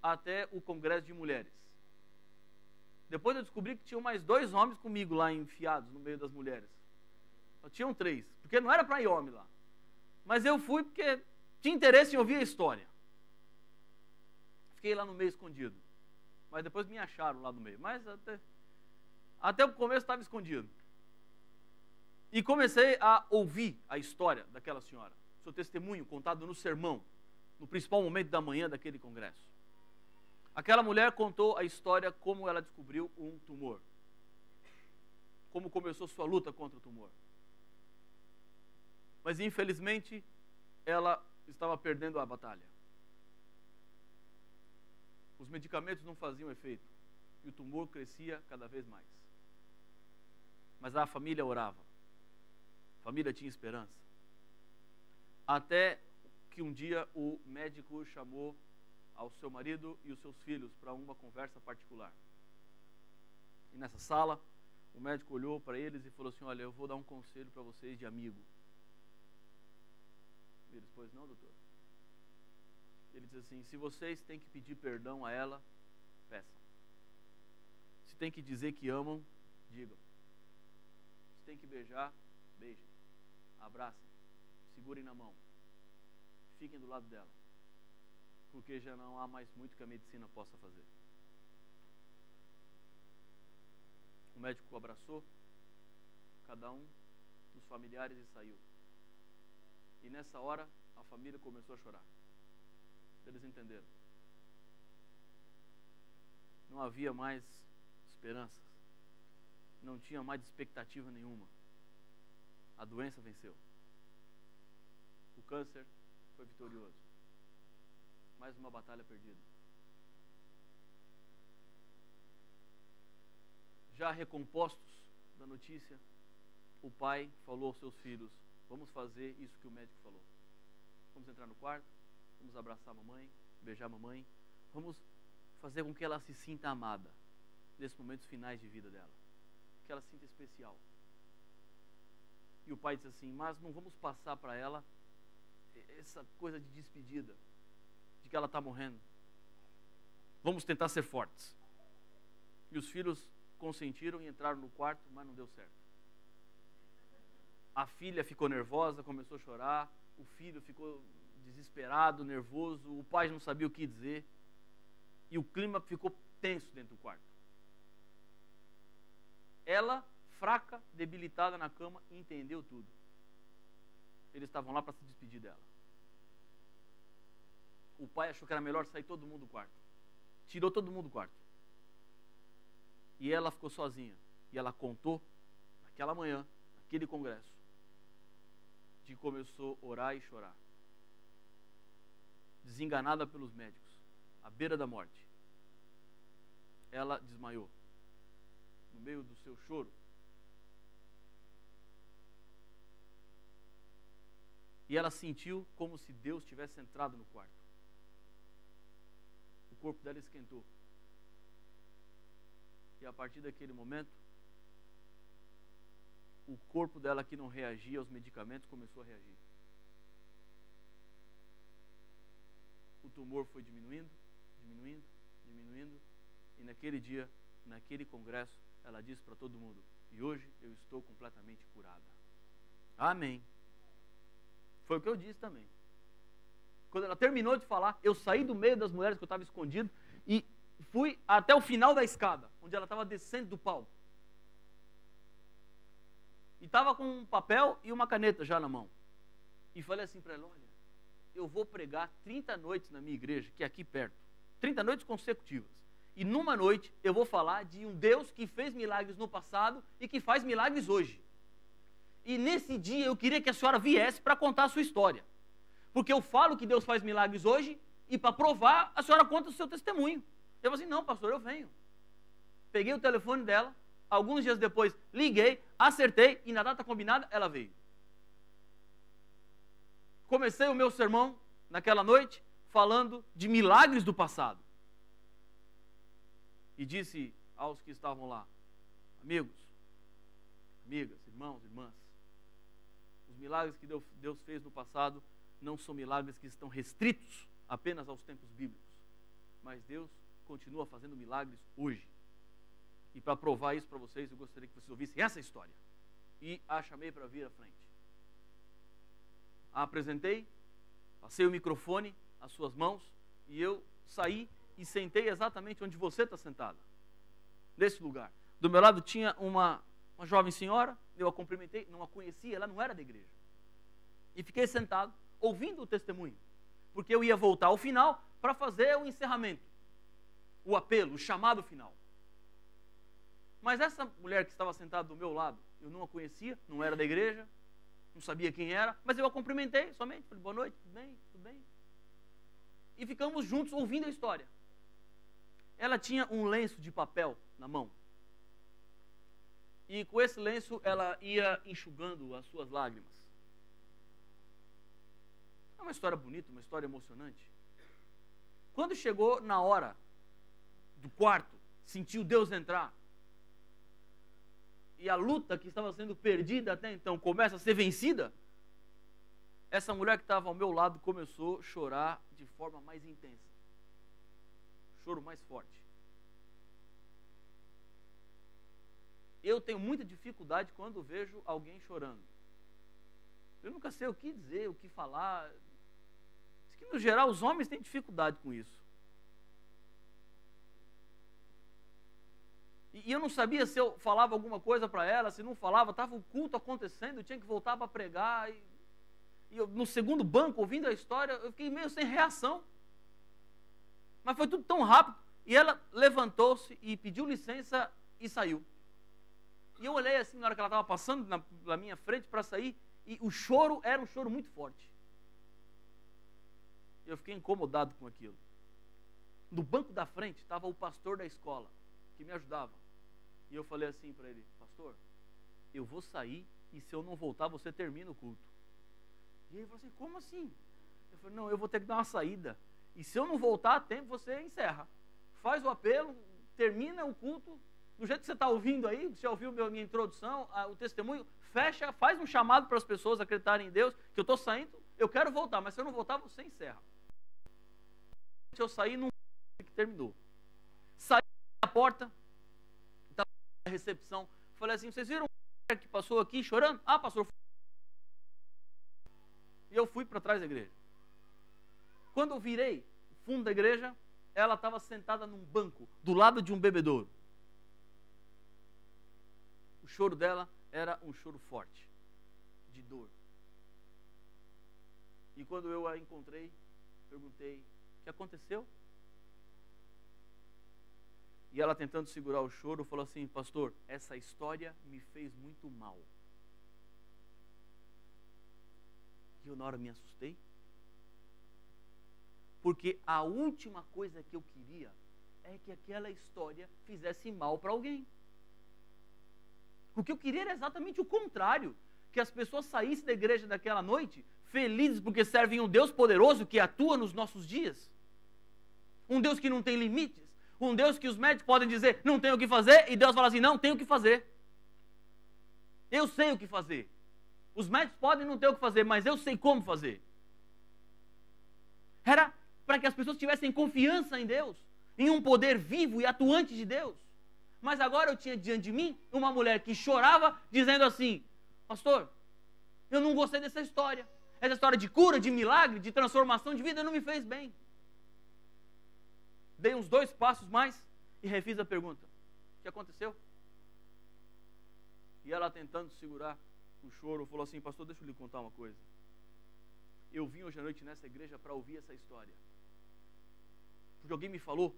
até o congresso de mulheres. Depois eu descobri que tinham mais 2 homens comigo lá enfiados no meio das mulheres. Só tinham 3, porque não era para ir homem lá. Mas eu fui porque tinha interesse em ouvir a história. Fiquei lá no meio escondido. Mas depois me acharam lá no meio. Mas até o começo estava escondido. E comecei a ouvir a história daquela senhora. Seu testemunho contado no sermão, no principal momento da manhã daquele congresso. Aquela mulher contou a história como ela descobriu um tumor. Como começou sua luta contra o tumor. Mas infelizmente ela estava perdendo a batalha. Os medicamentos não faziam efeito e o tumor crescia cada vez mais. Mas a família orava. A família tinha esperança. Até que um dia o médico chamou ao seu marido e os seus filhos para uma conversa particular. E nessa sala, o médico olhou para eles e falou assim: olha, eu vou dar um conselho para vocês de amigo. E eles, pois não, doutor? Ele diz assim: se vocês têm que pedir perdão a ela, peçam. Se tem que dizer que amam, digam. Se tem que beijar, beijem. Abracem. Segurem na mão. Fiquem do lado dela. Porque já não há mais muito que a medicina possa fazer. O médico abraçou cada um dos familiares e saiu. E nessa hora, a família começou a chorar. Eles entenderam. Não havia mais esperanças. Não tinha mais expectativa nenhuma. A doença venceu. O câncer foi vitorioso. Mais uma batalha perdida. Já recompostos da notícia, o pai falou aos seus filhos: vamos fazer isso que o médico falou. Vamos entrar no quarto, vamos abraçar a mamãe, beijar a mamãe, vamos fazer com que ela se sinta amada nesses momentos finais de vida dela, que ela se sinta especial. E o pai disse assim: mas não vamos passar para ela essa coisa de despedida, de que ela está morrendo. Vamos tentar ser fortes. E os filhos consentiram e entraram no quarto, mas não deu certo. A filha ficou nervosa, começou a chorar. O filho ficou desesperado, nervoso. O pai não sabia o que dizer. E o clima ficou tenso dentro do quarto. Ela, fraca, debilitada na cama, entendeu tudo. Eles estavam lá para se despedir dela. O pai achou que era melhor sair todo mundo do quarto. Tirou todo mundo do quarto. E ela ficou sozinha. E ela contou, naquela manhã, naquele congresso, de que começou a orar e chorar. Desenganada pelos médicos, à beira da morte. Ela desmaiou. No meio do seu choro. E ela sentiu como se Deus tivesse entrado no quarto. O corpo dela esquentou. E a partir daquele momento, o corpo dela que não reagia aos medicamentos começou a reagir. O tumor foi diminuindo, diminuindo, diminuindo. E naquele dia, naquele congresso, ela disse para todo mundo: e hoje eu estou completamente curada. Amém. Foi o que eu disse também. Quando ela terminou de falar, eu saí do meio das mulheres que eu estava escondido e fui até o final da escada, onde ela estava descendo do palco. E estava com um papel e uma caneta já na mão. E falei assim para ela: olha, eu vou pregar 30 noites na minha igreja, que é aqui perto. 30 noites consecutivas. E numa noite eu vou falar de um Deus que fez milagres no passado e que faz milagres hoje. E nesse dia eu queria que a senhora viesse para contar a sua história. Porque eu falo que Deus faz milagres hoje e para provar a senhora conta o seu testemunho. Eu falei assim: não, pastor, eu venho. Peguei o telefone dela, alguns dias depois liguei, acertei e na data combinada ela veio. Comecei o meu sermão naquela noite falando de milagres do passado. E disse aos que estavam lá: amigos, amigas, irmãos, irmãs, os milagres que Deus fez no passado não são milagres que estão restritos apenas aos tempos bíblicos, mas Deus continua fazendo milagres hoje. E para provar isso para vocês, eu gostaria que vocês ouvissem essa história. E a chamei para vir à frente. A apresentei, passei o microfone às suas mãos e eu saí e sentei exatamente onde você está sentada, nesse lugar. Do meu lado tinha uma jovem senhora, eu a cumprimentei, não a conhecia, ela não era da igreja. E fiquei sentado, ouvindo o testemunho, porque eu ia voltar ao final para fazer o encerramento, o apelo, o chamado final. Mas essa mulher que estava sentada do meu lado, eu não a conhecia, não era da igreja, não sabia quem era, mas eu a cumprimentei somente, falei, boa noite, tudo bem, tudo bem. E ficamos juntos ouvindo a história. Ela tinha um lenço de papel na mão. E com esse lenço ela ia enxugando as suas lágrimas. É uma história bonita, uma história emocionante. Quando chegou na hora do quarto, sentiu Deus entrar, e a luta que estava sendo perdida até então começa a ser vencida, essa mulher que estava ao meu lado começou a chorar de forma mais intensa. Choro mais forte. Eu tenho muita dificuldade quando vejo alguém chorando. Eu nunca sei o que dizer, o que falar. Diz que, no geral, os homens têm dificuldade com isso. E eu não sabia se eu falava alguma coisa para ela, se não falava, estava o culto acontecendo, eu tinha que voltar para pregar. E eu, no segundo banco, ouvindo a história, eu fiquei meio sem reação. Mas foi tudo tão rápido. E ela levantou-se e pediu licença e saiu. E eu olhei assim, na hora que ela estava passando na minha frente para sair, e o choro era um choro muito forte. Eu fiquei incomodado com aquilo. No banco da frente estava o pastor da escola, que me ajudava. E eu falei assim para ele, pastor, eu vou sair e se eu não voltar, você termina o culto. E ele falou assim, como assim? Eu falei, não, eu vou ter que dar uma saída. E se eu não voltar a tempo, você encerra. Faz o apelo, termina o culto, do jeito que você está ouvindo aí, você ouviu a minha introdução, o testemunho, fecha, faz um chamado para as pessoas acreditarem em Deus, que eu estou saindo, eu quero voltar, mas se eu não voltar, você encerra. Eu saí num que terminou. Saí da porta, estava na recepção, falei assim, vocês viram um que passou aqui chorando? Ah, pastor. E eu fui para trás da igreja. Quando eu virei o fundo da igreja, ela estava sentada num banco, do lado de um bebedouro. O choro dela era um choro forte, de dor. E quando eu a encontrei, perguntei, o que aconteceu? E ela, tentando segurar o choro, falou assim, pastor, essa história me fez muito mal. E eu na hora me assustei. Porque a última coisa que eu queria é que aquela história fizesse mal para alguém. O que eu queria era exatamente o contrário. Que as pessoas saíssem da igreja daquela noite felizes porque servem um Deus poderoso que atua nos nossos dias. Um Deus que não tem limites. Um Deus que os médicos podem dizer, não tem o que fazer, e Deus fala assim, não, tem o que fazer. Eu sei o que fazer. Os médicos podem não ter o que fazer, mas eu sei como fazer. Era para que as pessoas tivessem confiança em Deus, em um poder vivo e atuante de Deus. Mas agora eu tinha diante de mim uma mulher que chorava, dizendo assim, pastor, eu não gostei dessa história. Essa história de cura, de milagre, de transformação de vida não me fez bem. Dei uns 2 passos mais e refiz a pergunta. O que aconteceu? E ela, tentando segurar o choro, falou assim, pastor, deixa eu lhe contar uma coisa. Eu vim hoje à noite nessa igreja para ouvir essa história. Porque alguém me falou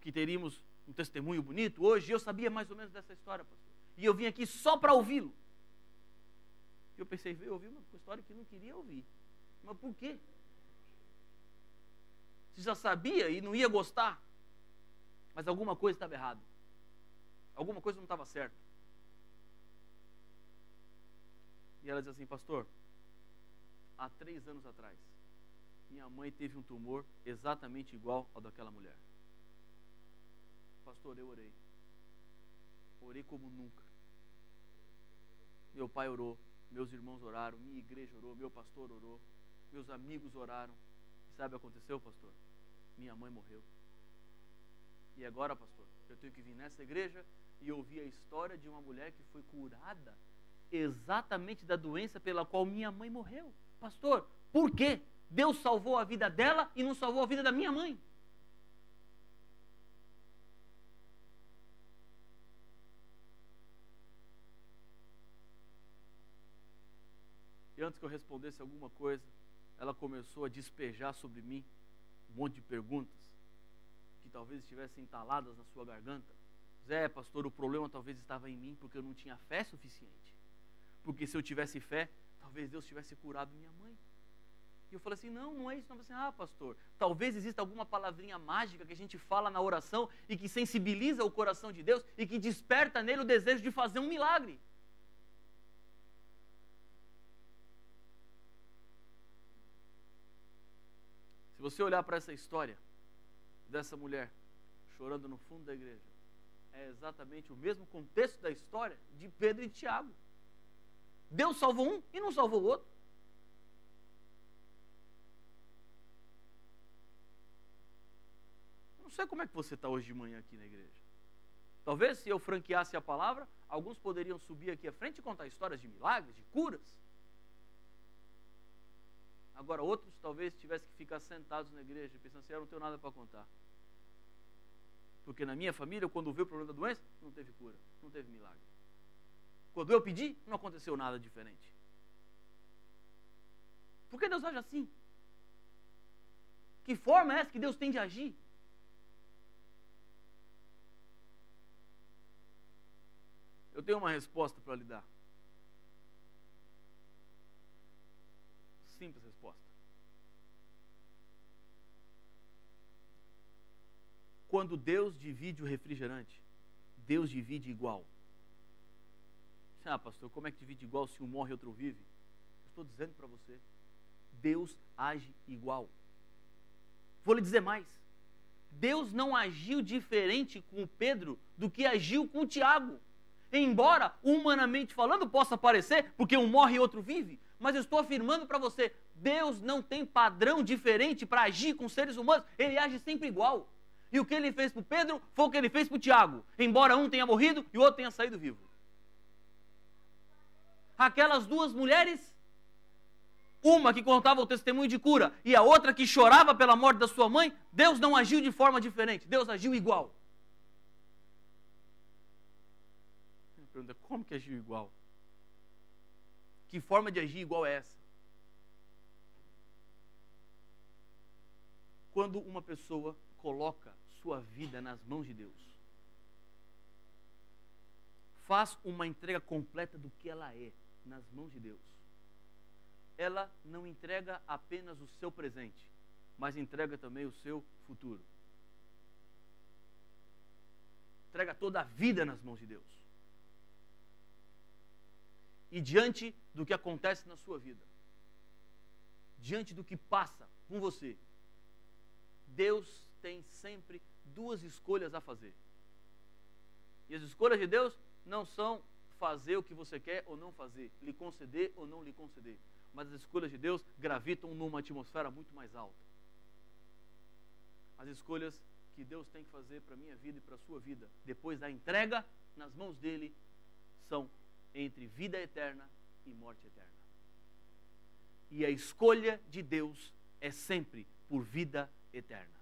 que teríamos um testemunho bonito hoje, e eu sabia mais ou menos dessa história, pastor. E eu vim aqui só para ouvi-lo. E eu pensei, eu ouvi uma história que eu não queria ouvir. Mas por quê? Você já sabia e não ia gostar. Mas alguma coisa estava errada. Alguma coisa não estava certa. E ela diz assim, pastor, há 3 anos atrás, minha mãe teve um tumor exatamente igual ao daquela mulher. Pastor, eu orei. Orei como nunca. Meu pai orou, meus irmãos oraram, minha igreja orou, meu pastor orou, meus amigos oraram. E sabe o que aconteceu, pastor? Minha mãe morreu. E agora, pastor, eu tenho que vir nessa igreja e ouvir a história de uma mulher que foi curada exatamente da doença pela qual minha mãe morreu. Pastor, por quê? Deus salvou a vida dela e não salvou a vida da minha mãe. E antes que eu respondesse alguma coisa, ela começou a despejar sobre mim um monte de perguntas que talvez estivessem entaladas na sua garganta. Pastor, o problema talvez estava em mim porque eu não tinha fé suficiente. porque se eu tivesse fé, talvez Deus tivesse curado minha mãe. E eu falei assim, não é isso. Não. Eu falei assim, pastor, talvez exista alguma palavrinha mágica que a gente fala na oração e que sensibiliza o coração de Deus e que desperta nele o desejo de fazer um milagre. Se você olhar para essa história dessa mulher chorando no fundo da igreja, é exatamente o mesmo contexto da história de Pedro e de Tiago. Deus salvou um e não salvou o outro. Não sei como é que você está hoje de manhã aqui na igreja. Talvez se eu franqueasse a palavra, alguns poderiam subir aqui à frente e contar histórias de milagres, de curas. Agora outros talvez tivessem que ficar sentados na igreja pensando assim, eu não tenho nada para contar. Porque na minha família, quando veio o problema da doença, não teve cura, não teve milagre. Quando eu pedi, não aconteceu nada diferente. Por que Deus age assim? Que forma é essa que Deus tem de agir? Eu tenho uma resposta para lhe dar. Simples resposta. Quando Deus divide o refrigerante, Deus divide igual. Pastor, como é que divide igual se um morre e outro vive? Eu estou dizendo para você, Deus age igual. Vou lhe dizer mais. Deus não agiu diferente com o Pedro do que agiu com o Tiago. Embora, humanamente falando, possa parecer, porque um morre e outro vive, mas eu estou afirmando para você, Deus não tem padrão diferente para agir com seres humanos, Ele age sempre igual. E o que Ele fez para o Pedro foi o que Ele fez para o Tiago, embora um tenha morrido e o outro tenha saído vivo. Aquelas duas mulheres, uma que contava o testemunho de cura e a outra que chorava pela morte da sua mãe, Deus não agiu de forma diferente, Deus agiu igual. Pergunta, como que agiu igual? Que forma de agir igual é essa? Quando uma pessoa coloca sua vida nas mãos de Deus, faz uma entrega completa do que ela é nas mãos de Deus, ela não entrega apenas o seu presente, mas entrega também o seu futuro. Entrega toda a vida nas mãos de Deus. E diante do que acontece na sua vida, diante do que passa com você, Deus tem sempre duas escolhas a fazer. E as escolhas de Deus não são fazer o que você quer ou não fazer, lhe conceder ou não lhe conceder. Mas as escolhas de Deus gravitam numa atmosfera muito mais alta. As escolhas que Deus tem que fazer para a minha vida e para a sua vida, depois da entrega nas mãos dEle, são entre vida eterna e morte eterna. E a escolha de Deus é sempre por vida eterna.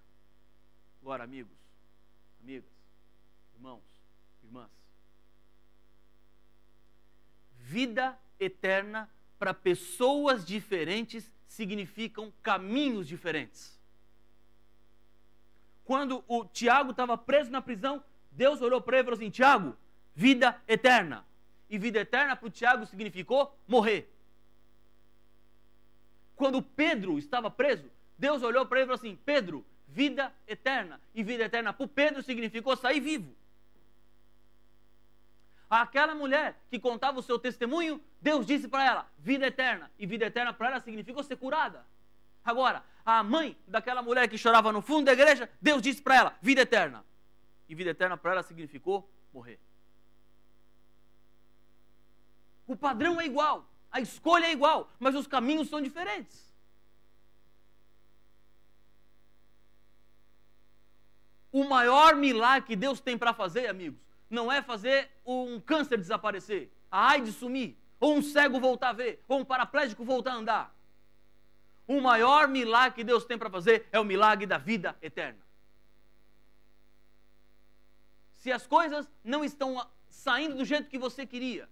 Agora, amigos, amigas, irmãos, irmãs, vida eterna para pessoas diferentes significam caminhos diferentes. Quando o Tiago estava preso na prisão, Deus olhou para ele e falou assim, Tiago, vida eterna. E vida eterna para o Tiago significou morrer. Quando Pedro estava preso, Deus olhou para ele e falou assim, Pedro, vida eterna. E vida eterna para o Pedro significou sair vivo. Aquela mulher que contava o seu testemunho, Deus disse para ela, vida eterna. E vida eterna para ela significou ser curada. Agora, a mãe daquela mulher que chorava no fundo da igreja, Deus disse para ela, vida eterna. E vida eterna para ela significou morrer. O padrão é igual, a escolha é igual, mas os caminhos são diferentes. O maior milagre que Deus tem para fazer, amigos, não é fazer um câncer desaparecer, a AIDS sumir, ou um cego voltar a ver, ou um paraplégico voltar a andar. O maior milagre que Deus tem para fazer é o milagre da vida eterna. Se as coisas não estão saindo do jeito que você queria,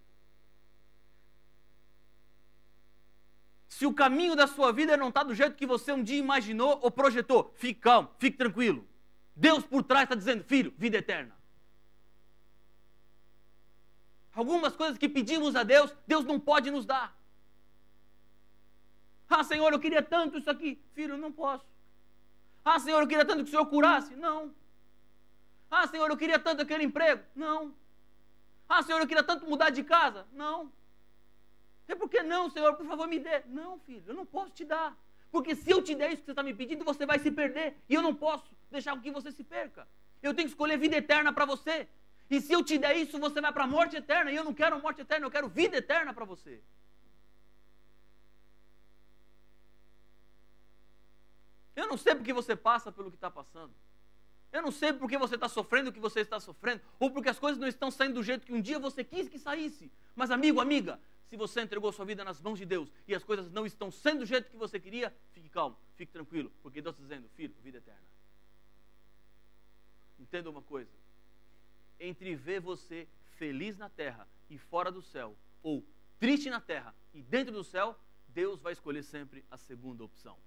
se o caminho da sua vida não está do jeito que você um dia imaginou ou projetou, fique calmo, fique tranquilo. Deus por trás está dizendo, filho, vida eterna. Algumas coisas que pedimos a Deus, Deus não pode nos dar. Ah, Senhor, eu queria tanto isso aqui. Filho, eu não posso. Ah, Senhor, eu queria tanto que o Senhor curasse. Não. Ah, Senhor, eu queria tanto aquele emprego. Não. Ah, Senhor, eu queria tanto mudar de casa. Não. É porque não, Senhor, por favor, me dê. Não, filho, eu não posso te dar. Porque se eu te der isso que você está me pedindo, você vai se perder. E eu não posso deixar com que você se perca. Eu tenho que escolher vida eterna para você. E se eu te der isso, você vai para a morte eterna. E eu não quero morte eterna, eu quero vida eterna para você. Eu não sei porque você passa pelo que está passando. Eu não sei porque você está sofrendo o que você está sofrendo. Ou porque as coisas não estão saindo do jeito que um dia você quis que saísse. Mas amigo, amiga, se você entregou sua vida nas mãos de Deus e as coisas não estão sendo do jeito que você queria, fique calmo, fique tranquilo. Porque Deus está dizendo, filho, vida eterna. Entenda uma coisa. Entre ver você feliz na terra e fora do céu, ou triste na terra e dentro do céu, Deus vai escolher sempre a segunda opção.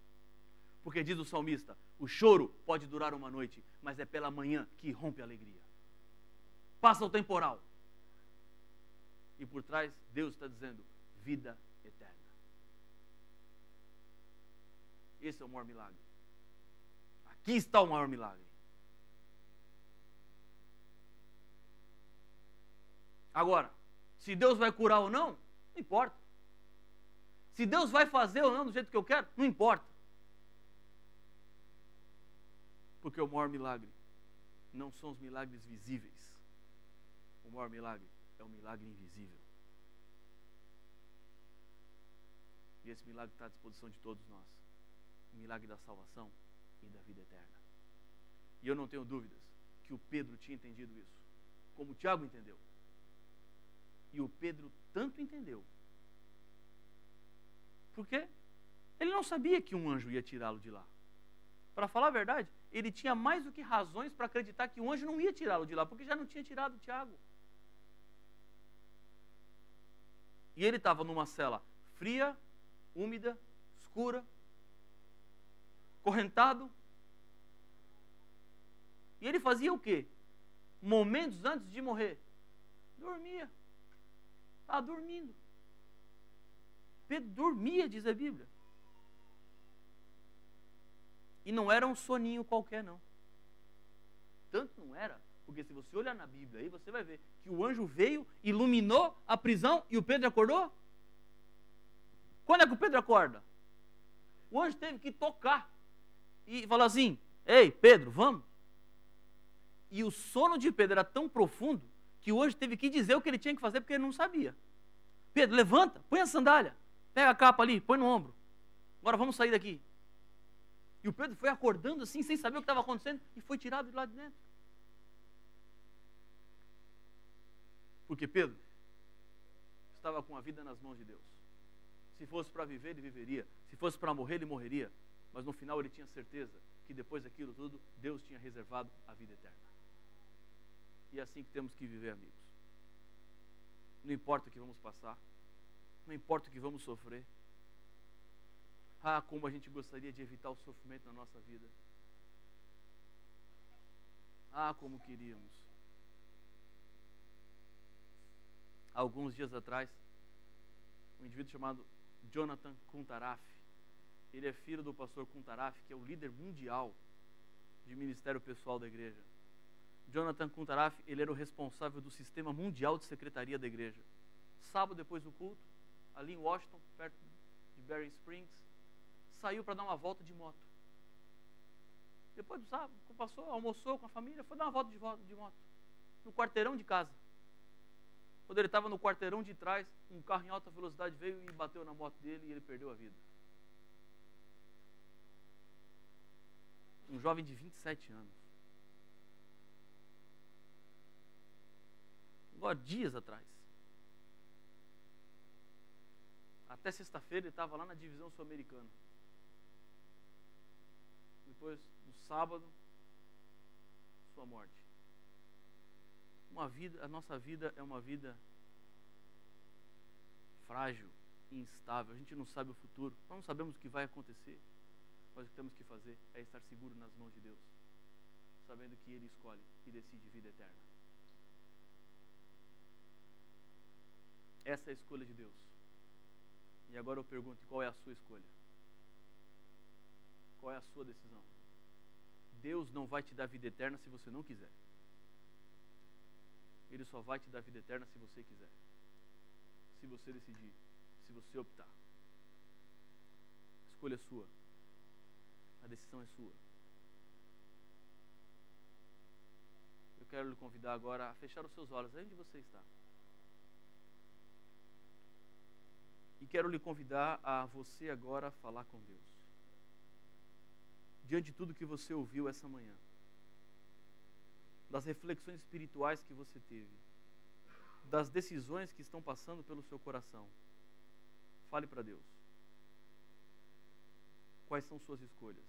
Porque diz o salmista, o choro pode durar uma noite, mas é pela manhã que rompe a alegria. Passa o temporal. E por trás, Deus está dizendo, vida eterna. Esse é o maior milagre. Aqui está o maior milagre. Agora, se Deus vai curar ou não, não importa. Se Deus vai fazer ou não do jeito que eu quero, não importa. Porque o maior milagre não são os milagres visíveis. O maior milagre é o milagre invisível. E esse milagre está à disposição de todos nós. O milagre da salvação e da vida eterna. E eu não tenho dúvidas que o Pedro tinha entendido isso, como o Tiago entendeu. E o Pedro tanto entendeu. Porque ele não sabia que um anjo ia tirá-lo de lá. Para falar a verdade, ele tinha mais do que razões para acreditar que um anjo não ia tirá-lo de lá, porque já não tinha tirado o Tiago. E ele estava numa cela fria, úmida, escura, correntado. E ele fazia o quê? Momentos antes de morrer, dormia. Estava dormindo. Pedro dormia, diz a Bíblia. E não era um soninho qualquer, não. Tanto não era, porque se você olhar na Bíblia aí, você vai ver que o anjo veio, iluminou a prisão e o Pedro acordou. Quando é que o Pedro acorda? O anjo teve que tocar e falar assim, ei, Pedro, vamos. E o sono de Pedro era tão profundo que o anjo teve que dizer o que ele tinha que fazer porque ele não sabia. Pedro, levanta, põe a sandália, pega a capa ali, põe no ombro. Agora vamos sair daqui. E o Pedro foi acordando assim, sem saber o que estava acontecendo, e foi tirado de lá de dentro. Porque Pedro estava com a vida nas mãos de Deus. Se fosse para viver, ele viveria. Se fosse para morrer, ele morreria. Mas no final ele tinha certeza que depois daquilo tudo, Deus tinha reservado a vida eterna. E é assim que temos que viver, amigos. Não importa o que vamos passar, não importa o que vamos sofrer. Ah, como a gente gostaria de evitar o sofrimento na nossa vida. Ah, como queríamos. Há alguns dias atrás, um indivíduo chamado Jonathan Kuntaraf, ele é filho do pastor Kuntaraf, que é o líder mundial de ministério pessoal da igreja. Jonathan Kuntaraf, ele era o responsável do sistema mundial de secretaria da igreja. Sábado, depois do culto, ali em Washington, perto de Berry Springs, saiu para dar uma volta de moto. Depois do sábado, passou, almoçou com a família, foi dar uma volta de moto, no quarteirão de casa. Quando ele estava no quarteirão de trás, um carro em alta velocidade veio e bateu na moto dele e ele perdeu a vida. Um jovem de 27 anos. Agora, dias atrás. Até sexta-feira ele estava lá na divisão sul-americana. Depois, no sábado, sua morte. A nossa vida é uma vida frágil e instável. A gente não sabe o futuro, nós não sabemos o que vai acontecer. Mas o que temos que fazer é estar seguro nas mãos de Deus, sabendo que Ele escolhe e decide vida eterna. Essa é a escolha de Deus. E agora eu pergunto, qual é a sua escolha? Qual é a sua decisão? Deus não vai te dar vida eterna se você não quiser. Ele só vai te dar vida eterna se você quiser. Se você decidir, se você optar. A escolha é sua. A decisão é sua. Eu quero lhe convidar agora a fechar os seus olhos, aí onde você está. E quero lhe convidar a você agora falar com Deus. Diante de tudo que você ouviu essa manhã, das reflexões espirituais que você teve, das decisões que estão passando pelo seu coração, fale para Deus. Quais são suas escolhas?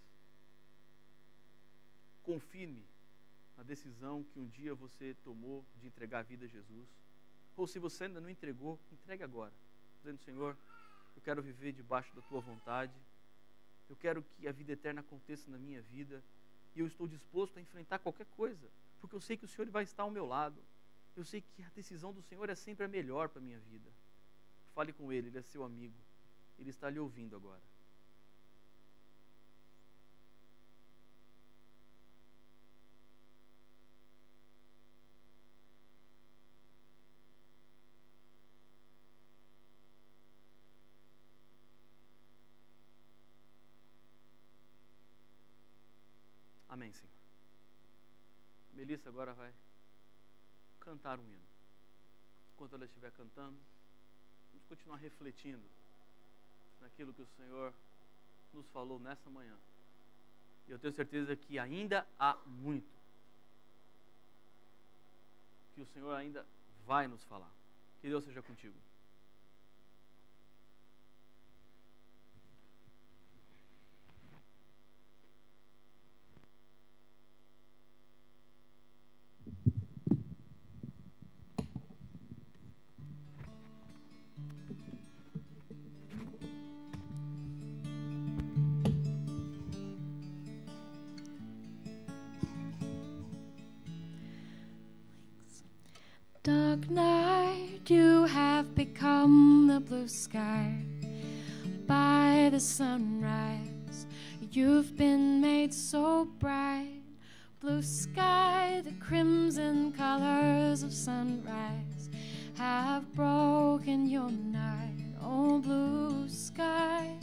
Confirme a decisão que um dia você tomou de entregar a vida a Jesus. Ou se você ainda não entregou, entregue agora. Dizendo, Senhor, eu quero viver debaixo da Tua vontade. Eu quero que a vida eterna aconteça na minha vida. E eu estou disposto a enfrentar qualquer coisa. Porque eu sei que o Senhor vai estar ao meu lado. Eu sei que a decisão do Senhor é sempre a melhor para a minha vida. Fale com Ele, Ele é seu amigo. Ele está lhe ouvindo agora. Amém, Senhor. Melissa agora vai cantar um hino. Enquanto ela estiver cantando, vamos continuar refletindo naquilo que o Senhor nos falou nessa manhã. E eu tenho certeza que ainda há muito que o Senhor ainda vai nos falar. Que Deus seja contigo. Dark night, you have become the blue sky. By the sunrise, you've been made so bright. Blue sky, the crimson colors of sunrise have broken your night. Oh, blue sky.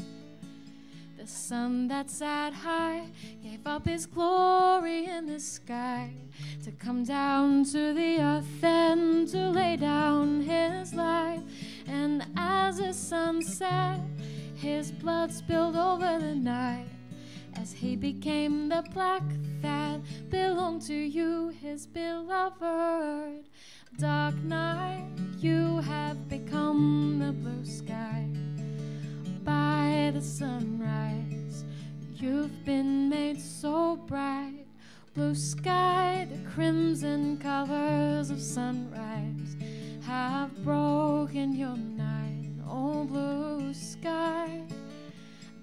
The sun that sat high gave up his glory in the sky to come down to the earth and to lay down his life. And as the sun set, his blood spilled over the night as he became the black that belonged to you, his beloved. Dark night, you have become the blue sky. By the sunrise, you've been made so bright. Blue sky, the crimson colors of sunrise have broken your night. Oh, blue sky.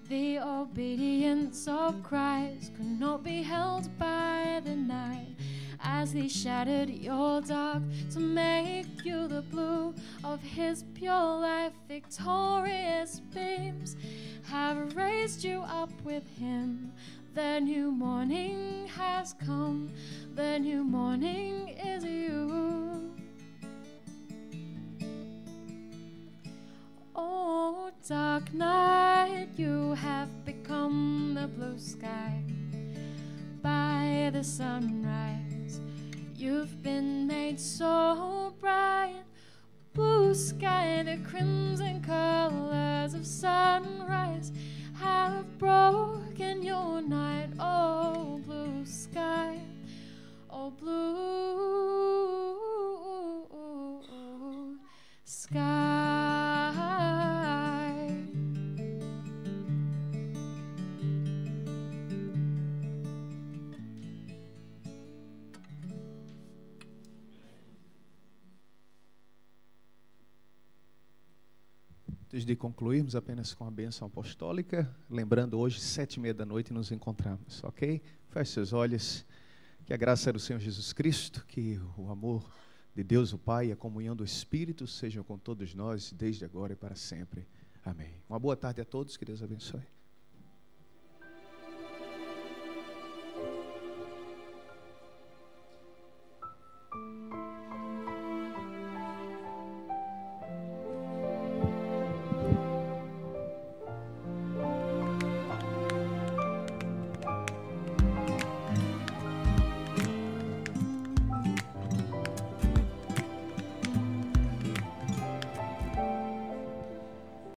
The obedience of Christ could not be held by the night as he shattered your dark to make you the blue of his pure life. Victorious beams have raised you up with him. The new morning has come, the new morning is you. Oh, dark night, you have become the blue sky. By the sunrise, you've been made so bright. Blue sky, the crimson colors of sunrise have broken your night. Oh, blue sky, oh, blue sky. Antes de concluirmos apenas com a bênção apostólica, lembrando hoje, 19h30 nos encontramos, ok? Feche seus olhos, que a graça do Senhor Jesus Cristo, que o amor de Deus o Pai e a comunhão do Espírito sejam com todos nós, desde agora e para sempre. Amém. Uma boa tarde a todos, que Deus abençoe.